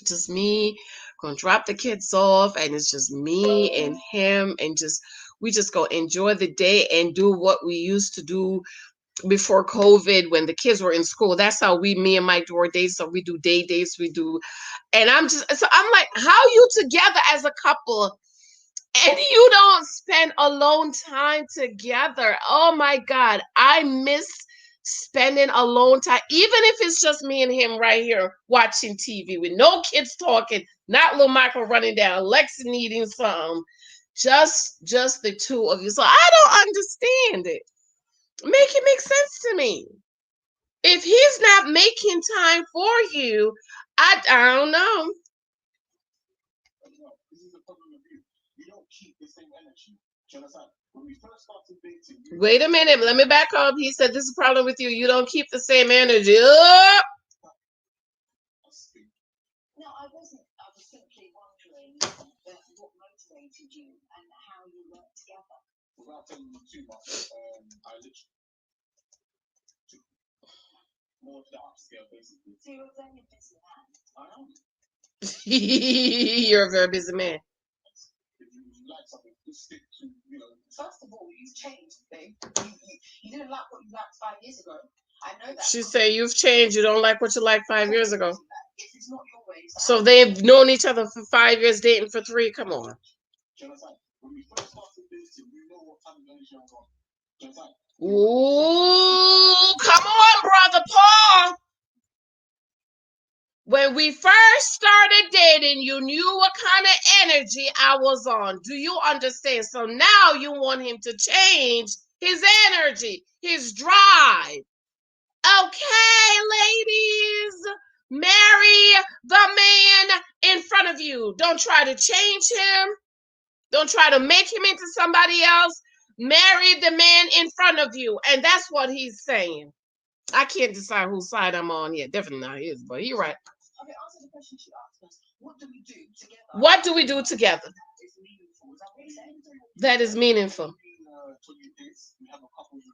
Just me, gonna drop the kids off, and it's just me and him, and we just go enjoy the day and do what we used to do before COVID when the kids were in school. That's how me and Mike do our days. So we do day dates, and I'm like, how you together as a couple and you don't spend alone time together? Oh my God, I miss spending alone time, even if it's just me and him right here watching TV with no kids talking, not little Michael running down, Lex needing something, just the two of you. So I don't understand it. Make it make sense to me. If he's not making time for you, I don't know. This is the problem with you. You don't keep the same energy. Do you understand? When we first started dating, Wait a minute, let me back up. He said this is a problem with you. You don't keep the same energy. Oh! No, I wasn't. I was simply wondering what motivated you and how you worked together. Without telling you too much, I literally took more of the upscale, basically. So you're a very busy man. I am. You're a very busy man. If you like something, just stick to, First of all, you've changed, babe. You didn't like what you liked 5 years ago. I know that. She said you've changed. You don't like what you liked 5 years ago. if it's not your way, so they've known each other for 5 years, dating for 3. Come on. When we first started dating, you know what time of energy I was on. Ooh, come on, brother Paul. When we first started dating, you knew what kind of energy I was on. Do you understand? So now you want him to change his energy, his drive. Okay, ladies, marry the man in front of you. Don't try to change him. Don't try to make him into somebody else. Marry the man in front of you. And that's what he's saying. I can't decide whose side I'm on yet. Definitely not his, but you're right. Okay, answer the question she asked us. What do we do together? What do we do together? That is meaningful.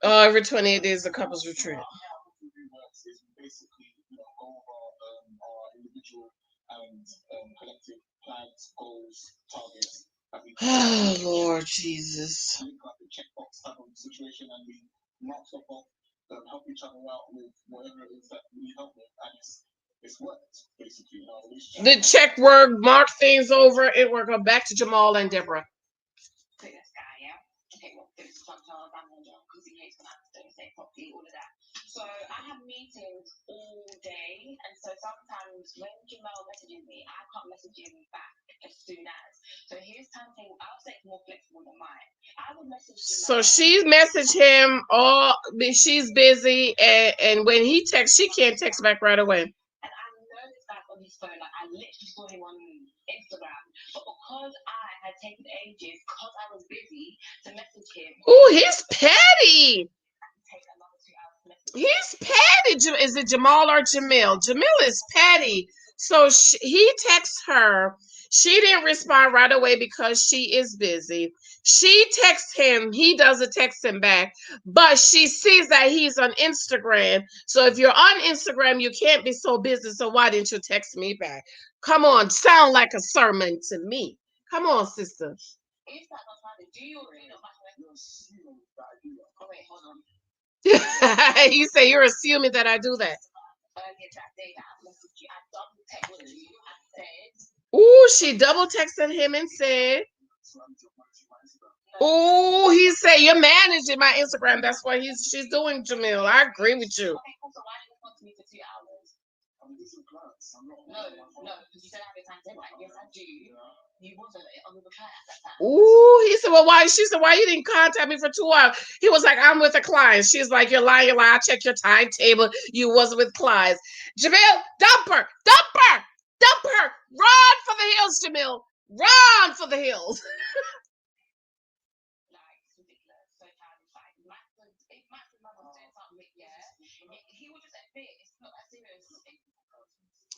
Every 28 days, the couples retreat. Basically, go over our individual and collective plans, goals, targets. Oh, Lord Jesus. Like a checkbox type of situation, and we mark stuff off, help each other out with whatever it is that we need help with, and it's worked, basically. The check work, mark things over, it worked. Back to Jamal and Deborah. Click this guy, yeah? Okay, well, this is sometimes I'm on job because he hates when I don't say properly, all of that. So I have meetings all day, and so sometimes when Jamal messages me, I can't message him back as soon as. So his timetable, I'll say it's more flexible than mine. I would message Jamal. So she messaged him all, she's busy, and when he texts, she can't text back right away. And I know this guy on his phone, like I literally saw him on Instagram, but because I had taken ages, because I was busy to message him. Ooh, he's petty. He's petty. Is it Jamal or Jamil? Jamil is petty. So he texts her. She didn't respond right away because she is busy. She texts him. He doesn't text him back. But she sees that he's on Instagram. So if you're on Instagram, you can't be so busy. So why didn't you text me back? Come on. Sound like a sermon to me. Come on, sister. Is that not funny? Do you agree that wait, hold on. You say you're assuming that I do that. Ooh, she double texted him and said, ooh, he said you're managing my Instagram. That's what she's doing, Jamil. I agree with you. No, because you said I have a timetable. Yes, I do. You wasn't with a client at that time. Ooh, he said, well, why? She said, why you didn't contact me for 2 hours? He was like, I'm with a client. She's like, you're lying, I check your timetable. You wasn't with clients. Jamil, dump her. Run for the hills, Jamil. Run for the hills.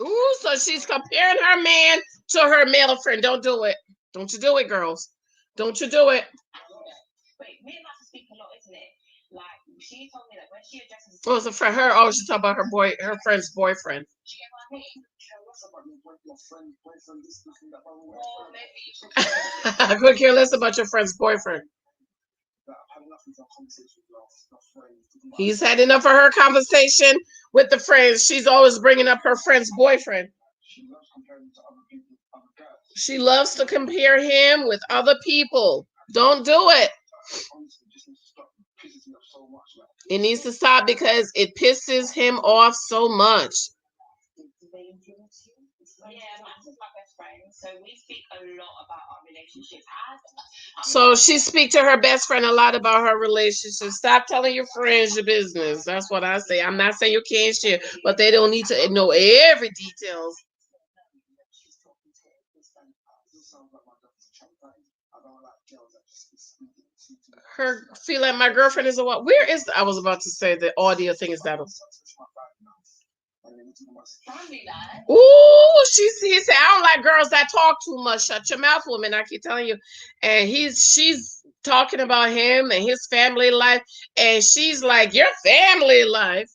Ooh, so she's comparing her man to her male friend. Don't do it. Don't you do it, girls. Don't you do it. Wait, me and Master speak a lot, isn't it? Like, she told me that when she addresses... What was it for her? Oh, she's talking about her friend's boyfriend. She get what I mean? I couldn't care less about your friend's boyfriend. He's had enough of her conversation with the friends. She's always bringing up her friend's boyfriend. She loves to compare him with other people. Don't do it. It needs to stop because it pisses him off so much. Yeah, Max is my best friend, so we speak a lot about our relationship. So she speaks to her best friend a lot about her relationship. Stop telling your friends your business. That's what I say. I'm not saying you can't share, but they don't need to know every details. Her feel like my girlfriend is a what? Where is I was about to say the audio thing is that. Ooh, she sees. I don't like girls that talk too much. Shut your mouth, woman. I keep telling you. And she's talking about him and his family life, and she's like, your family life.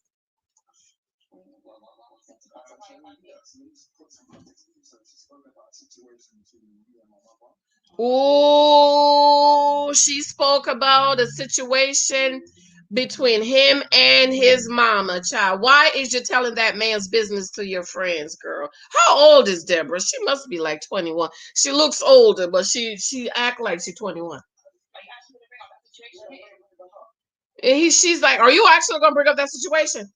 Ooh, she spoke about a situation between him and his mama, child. Why is you telling that man's business to your friends, girl? How old is Deborah? She must be like 21. She looks older, but she act like she's 21. And she's like, are you actually gonna bring up that situation?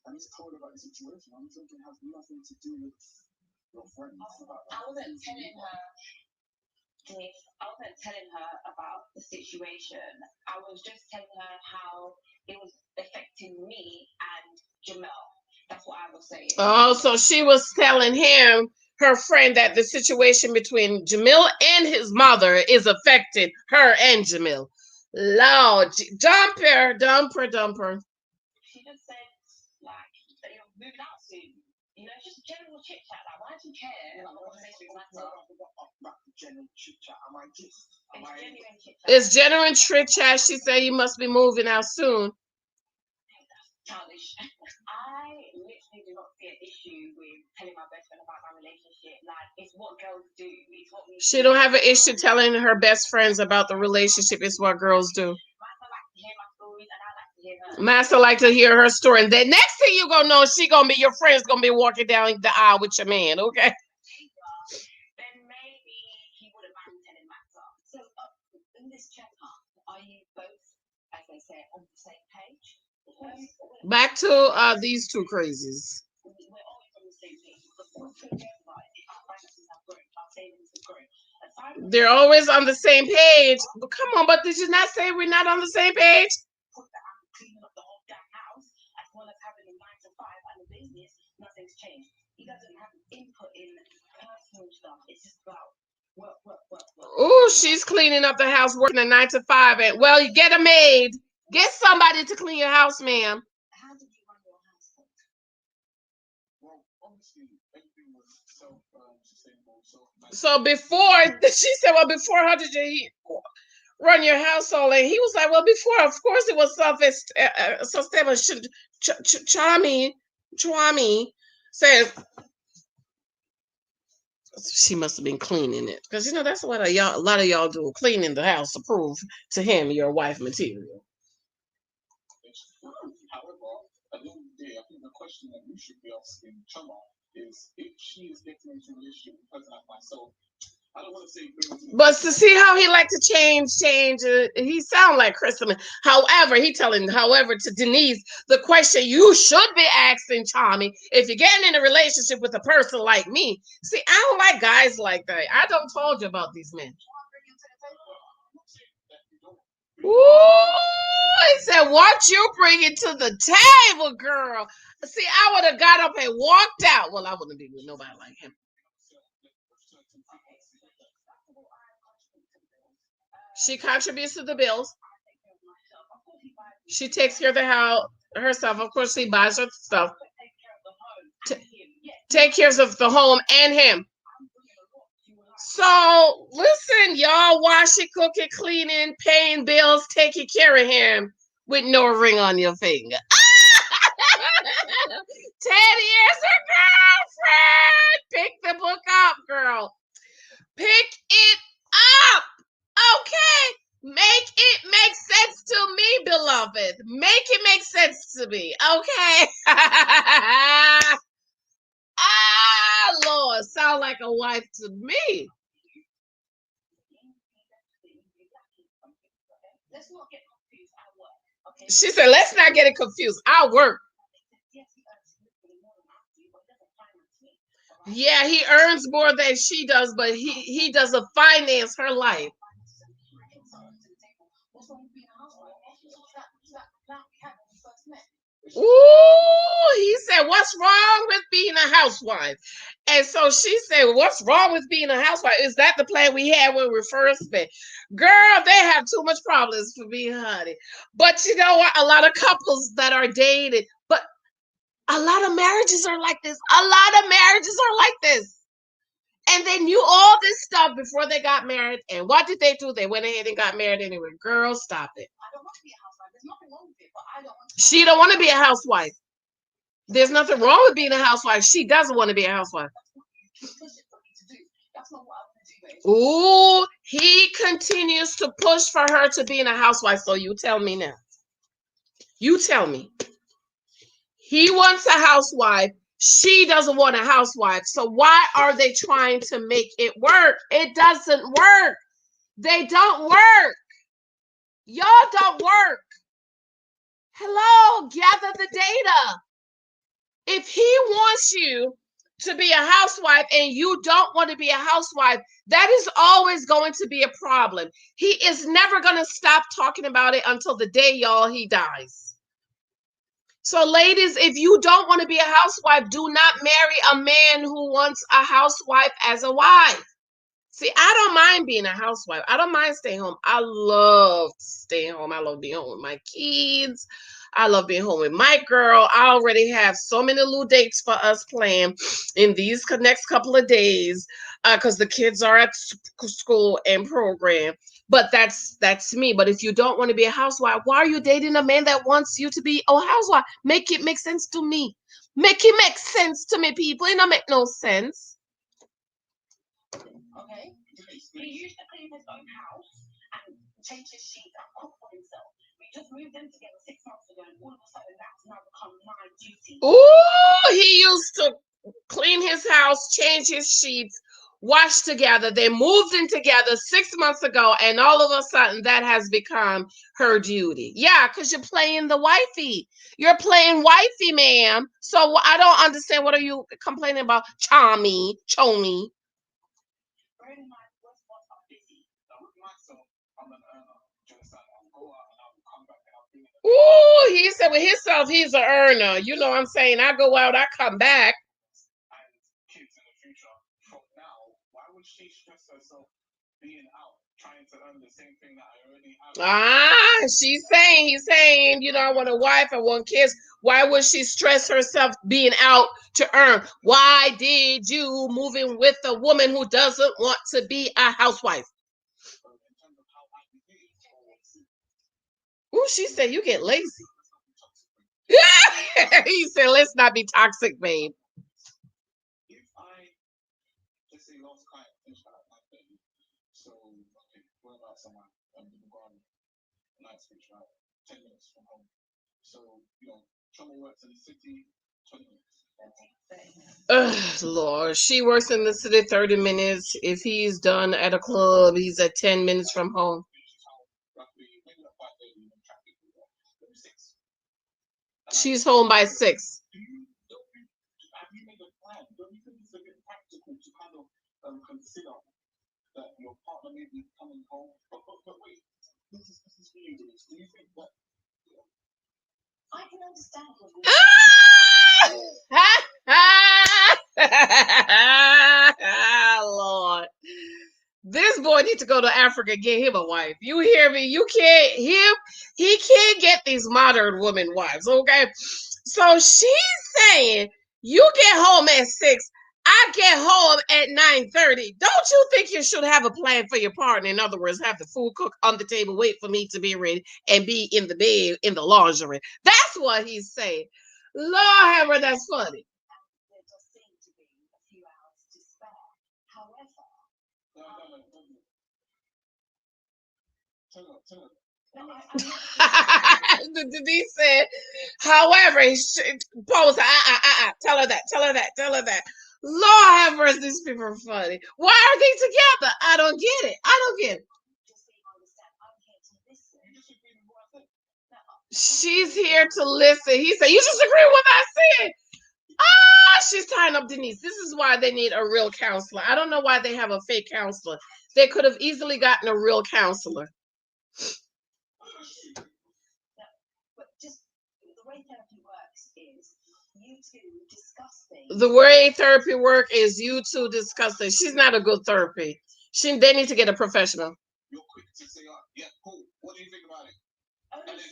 And he's told about the situation. I'm thinking it has nothing to do with your friends. I wasn't telling her this. I wasn't telling her about the situation. I was just telling her how it was affecting me and Jamel. That's what I was saying. Oh, so she was telling him, her friend, that the situation between Jamil and his mother is affecting her and Jamil. Lord, dumper. She just said, like, that you're moving out soon. You know, just general chit chat. Like, why do you care? Like, what matter? General chit chat. It's genuine chit chat. She said you must be moving out soon. Childish. I literally do not see an issue with telling my best friend about my relationship. Like, it's what girls do. It's what we She don't have an issue telling her best friends about the relationship. It's what girls do. Master like to hear her story. And then next thing you gonna know, she gonna be, your friend's gonna be walking down the aisle with your man, okay? Then maybe he wouldn't mind telling Master. So in this checkup, are you both, as they say, on the same page? Back to these two crazies. We're always on the same page. Our finances have grown, our savings have grown. They're always on the same page. But come on, but did you not say we're not on the same page? Cleaning up the whole damn house, as well as having a 9 to 5 and a business, nothing's changed. He doesn't have input in personal stuff. It's just about work. Oh, she's cleaning up the house, working a 9 to 5. And well, you get a maid. Get somebody to clean your house, ma'am. How did you run your household? Well, obviously, everything was self-sustainable. So before, she said, well, before, how did you run your household? And he was like, well, before, of course, it was self-sustainable. Chwami said she must have been cleaning it, because that's what a lot of y'all do, cleaning the house to prove to him your wife material. However, at the end of the day, I think the question that you should be asking Chama is if she is getting into a relationship with a person like myself. I don't want to say, but to see how he like to change. He sound like Christmas. However, to Denise, the question you should be asking, Tommy, if you're getting in a relationship with a person like me. See, I don't like guys like that. I don't told you about these men. Ooh, he said, what you bringing to the table, girl? See, I would have got up and walked out. Well, I wouldn't be with nobody like him. She contributes to the bills. She takes care of the house herself. Of course, she buys her stuff. Take care of the home and him. So, listen, y'all, washing, cooking, cleaning, paying bills, taking care of him with no ring on your finger. Teddy is a girlfriend. Pick the book up, girl. Pick it up. Okay. Make it make sense to me, beloved. Make it make sense to me. Okay. Ah, Lord, sound like a wife to me. Let's not get confused at work. Okay? She said, let's not get it confused. I work. Yeah, he earns more than she does, but he doesn't finance her life. Ooh, he said, what's wrong with being a housewife? And so she said, what's wrong with being a housewife? Is that the plan we had when we first met? Girl, they have too much problems for me, honey. But you know what? A lot of couples that are dated, but a lot of marriages are like this. And they knew all this stuff before they got married. And what did they do? They went ahead and got married anyway. Girl, stop it. I don't want to be a housewife. There's nothing wrong with it, but I don't want to. She don't want to be a housewife. There's nothing wrong with being a housewife. She doesn't want to be a housewife. that's not what I want to do. Ooh, he continues to push for her to be in a housewife. So you tell me now. You tell me. He wants a housewife. She doesn't want a housewife. So why are they trying to make it work? It doesn't work. They don't work. Y'all don't work. Hello, gather the data. If he wants you to be a housewife and you don't want to be a housewife, that is always going to be a problem. He is never going to stop talking about it until the day, y'all, he dies. So, ladies, if you don't want to be a housewife, do not marry a man who wants a housewife as a wife. See, I don't mind being a housewife. I don't mind staying home. I love staying home. I love being home with my kids. I love being home with my girl. I already have so many little dates for us planned in these next couple of days because the kids are at school and program. But that's me. But if you don't want to be a housewife, why are you dating a man that wants you to be a housewife? Make it make sense to me. Make it make sense to me, people. It don't make no sense. Okay? He used to clean his own house and change his sheets and cook for himself. We just moved in together 6 months ago, and all of a sudden that's now become my duty. Ooh, he used to clean his house, change his sheets, wash together. They moved in together 6 months ago, and all of a sudden that has become her duty. Yeah, because you're playing the wifey. You're playing wifey, ma'am. So I don't understand. What are you complaining about? Chommy. Bearing in mind, most of us are busy. With myself, I'm an earner. Do you understand? I'll go out and I'll come back and I'll bring it. Ooh, he said with himself, he's an earner. You know what I'm saying? I go out, I come back. And kids in the future. From now, why would she stress herself being out, trying to earn the same thing that I already have? He's saying, you know, I want a wife, I want kids. Why would she stress herself being out to earn? Why did you move in with a woman who doesn't want to be a housewife? So in terms of how I behave, Ooh, she said you get lazy. He said, let's not be toxic, babe. if I just say last client finished at 9:30, so okay, what about someone in the garden, night switch, right? 10 minutes from home. So, you know, Choma works in the city, 20 minutes. Ugh, Lord, she works in the city 30 minutes. If he's done at a club, he's at 10 minutes from home. Which is how roughly maybe at 5:30 when traffic is there. Maybe 6. She's home by 6. Have you made a plan? Don't you think it's a bit practical to kind of consider that your partner may be coming home? But wait, this is for you, Denise. Do you think that I can understand what Lord. This boy needs to go to Africa and get him a wife. You hear me? He can't get these modern women wives, okay? So she's saying you get home at 6. I get home at 9:30. Don't you think you should have a plan for your partner? In other words, have the food cooked on the table, wait for me to be ready, and be in the bed in the lingerie. That's what he's saying. Lord have her, that's funny. there does seem to be a few hours to spare. However, tell her. He said, however, Paul said, tell her that. Lord have mercy, these people are funny. Why are they together? I don't get it. just so you understand, I'm here to listen. You just agree with what I said. She's here to listen. He said, you just agree with what I said. She's tying up Denise. This is why they need a real counselor. I don't know why they have a fake counselor. They could have easily gotten a real counselor. But just the way therapy works is you two discuss things. The way therapy work is you two discuss it. She's not a good therapy. They need to get a professional. You're quick to say, yeah, cool. What do you think about it? And then when you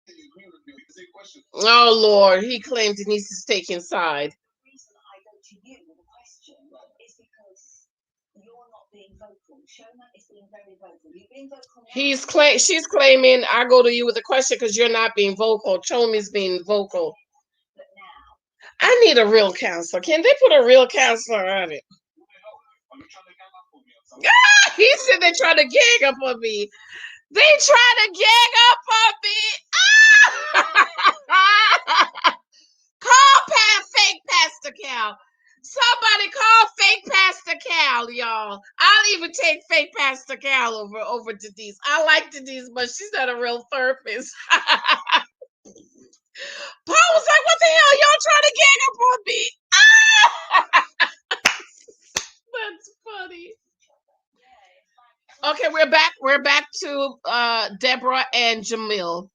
clearly agree with me, it's a question. Oh Lord, he claimed Denise is taking side. The reason I go to you with a question is because you're not being vocal. Shona is being very vocal. You're being vocal. She's claiming I go to you with a question because you're not being vocal. Chomi's being vocal. But now, I need a real counselor. Can they put a real counselor on it? He said they're trying to gang up on me. They trying to gang up on me. Call fake Pastor Cal. Somebody call fake Pastor Cal, y'all. I'll even take fake Pastor Cal over Denise. I like Denise, but she's not a real therapist. Paul was like, what the hell? Y'all trying to gang up on me? That's funny. Okay, we're back to Deborah and Jamil.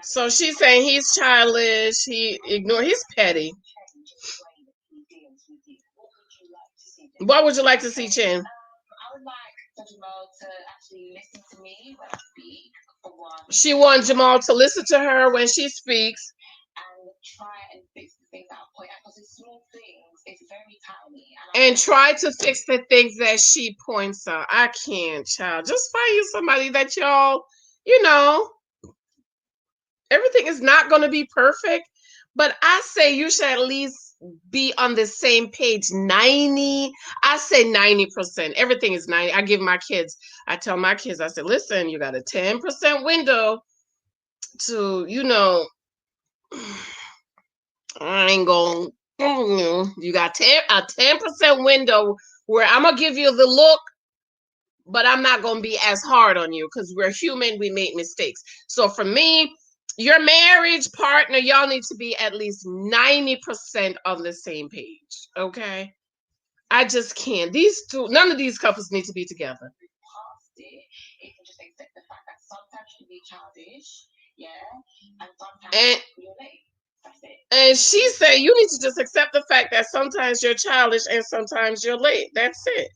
So she's saying he's childish, he's petty. What would you like to see, Chin? I would like Jamal to actually listen to me when I speak. She wants Jamal to listen to her when she speaks. And try and fix the things that I point out, because it's small things. It's very tiny. And try to fix the things that she points out. I can't, child. Just find you somebody that y'all, everything is not going to be perfect. But I say you should at least be on the same page. 90. I say 90%. Everything is 90. I tell my kids, I said, listen, you got a 10% window to, I ain't going. You got a 10% window where I'm gonna give you the look, but I'm not gonna be as hard on you because we're human. We make mistakes. So for me, your marriage partner, y'all need to be at least 90% on the same page. Okay. I just can't. None of these couples need to be together. You can just accept the fact that sometimes you can be childish, and sometimes you're late. And she said you need to just accept the fact that sometimes you're childish and sometimes you're late. That's it.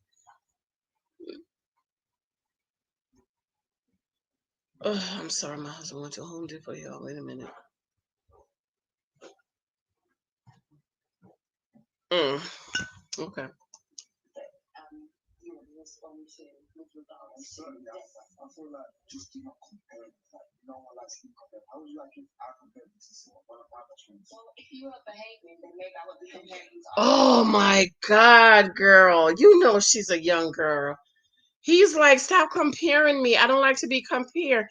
I'm sorry, my husband went to Home Depot, y'all. Wait a minute. Okay. I feel like just do not compare. Like, no one likes to be compared. How would you like if I compared this to one of my best friends? Well, if you were behaving, then maybe I would be comparing you to Oh my God, girl. You know she's a young girl. He's like, stop comparing me. I don't like to be compared.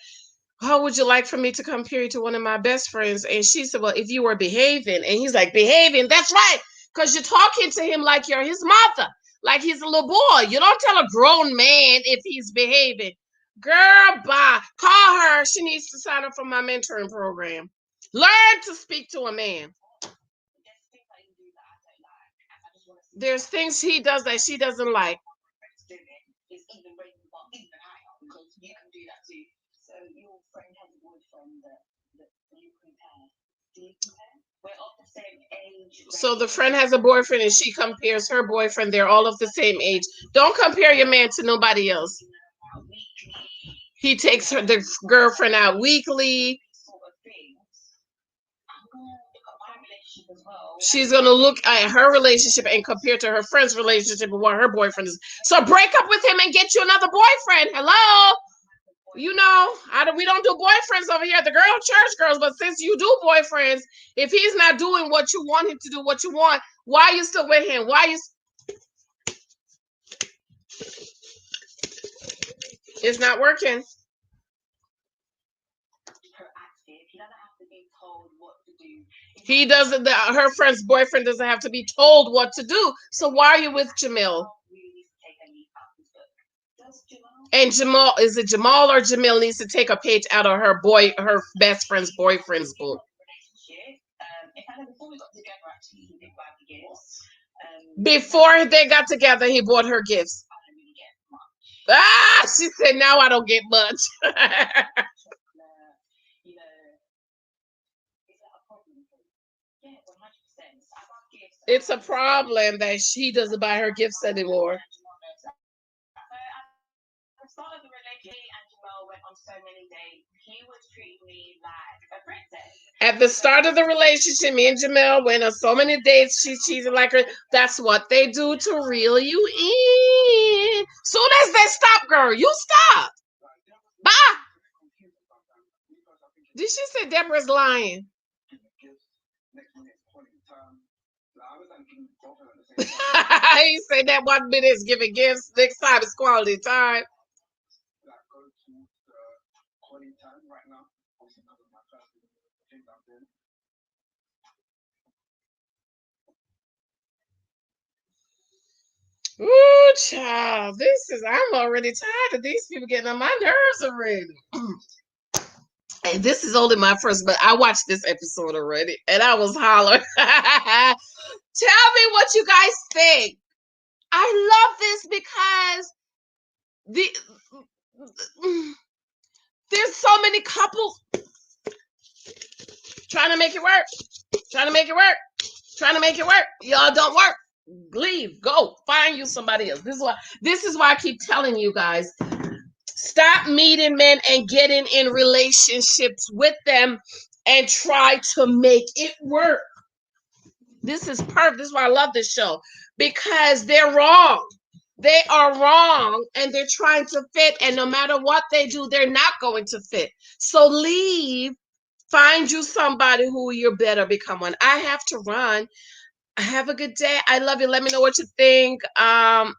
How would you like for me to compare you to one of my best friends? And she said, well, if you were behaving. And he's like, behaving? That's right. Because you're talking to him like you're his mother. Like he's a little boy. You don't tell a grown man if he's behaving. Girl, bye. Call her. She needs to sign up for my mentoring program. Learn to speak to a man. There's things he does that she doesn't like. You can do that too. So your friend has a boyfriend that you compare. Do you compare? We're of the same age. So the friend has a boyfriend and she compares her boyfriend. They're all of the same age. Don't compare your man to nobody else. He takes the girlfriend out weekly. She's going to look at her relationship and compare to her friend's relationship and what her boyfriend is. So break up with him and get you another boyfriend. Hello? We don't do boyfriends over here. The girl church girls, but since you do boyfriends, if he's not doing what you want him to do, what you want, why are you still with him? It's not working. He doesn't. Her friend's boyfriend doesn't have to be told what to do. So why are you with Jamil? And Jamal, is it Jamal or Jamil needs to take a page out of her best friend's boyfriend's book? Before they got together, he bought her gifts. She said, now I don't get much. It's a problem that she doesn't buy her gifts anymore. At the start of the relationship, me and Jamel went on so many dates. She cheated like her. That's what they do to reel you in. Soon as they stop, girl, you stop. Bye. Did she say Deborah's lying? Next minute is quality time. I was giving both of them at the same time. He said that 1 minute is giving gifts, next time is quality time. Like go to the quality time right now. Obviously, that was my first thing I'm doing. Ooh, child, I'm already tired of these people getting on my nerves already. And this is only my first, but I watched this episode already, and I was hollering. Tell me what you guys think. I love this because there's so many couples trying to make it work, trying to make it work, trying to make it work. Y'all don't work. Leave, go, find you somebody else. This is why I keep telling you guys, stop meeting men and getting in relationships with them and try to make it work. This is perfect. This is why I love this show, because they're wrong. They are wrong, and they're trying to fit, and no matter what they do, they're not going to fit. So leave, find you somebody who you're better become one. I have to run. Have a good day. I love you. Let me know what you think. I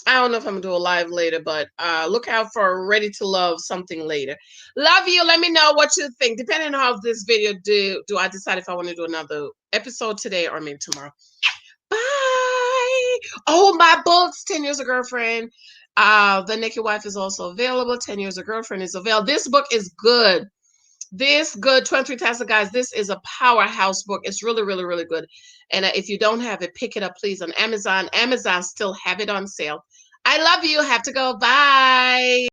don't know if I'm gonna do a live later, but look out for Ready to Love something later. Love you. Let me know what you think. Depending on how this video do I decide if I want to do another episode today or maybe tomorrow. Bye. Oh, my books, 10 Years a Girlfriend. The Naked Wife is also available. 10 Years a Girlfriend is available. This book is good. 23 Tasks of Guys. This is a powerhouse book. It's really, really, really good. And if you don't have it, pick it up, please, on Amazon. Amazon still have it on sale. I love you. Have to go. Bye.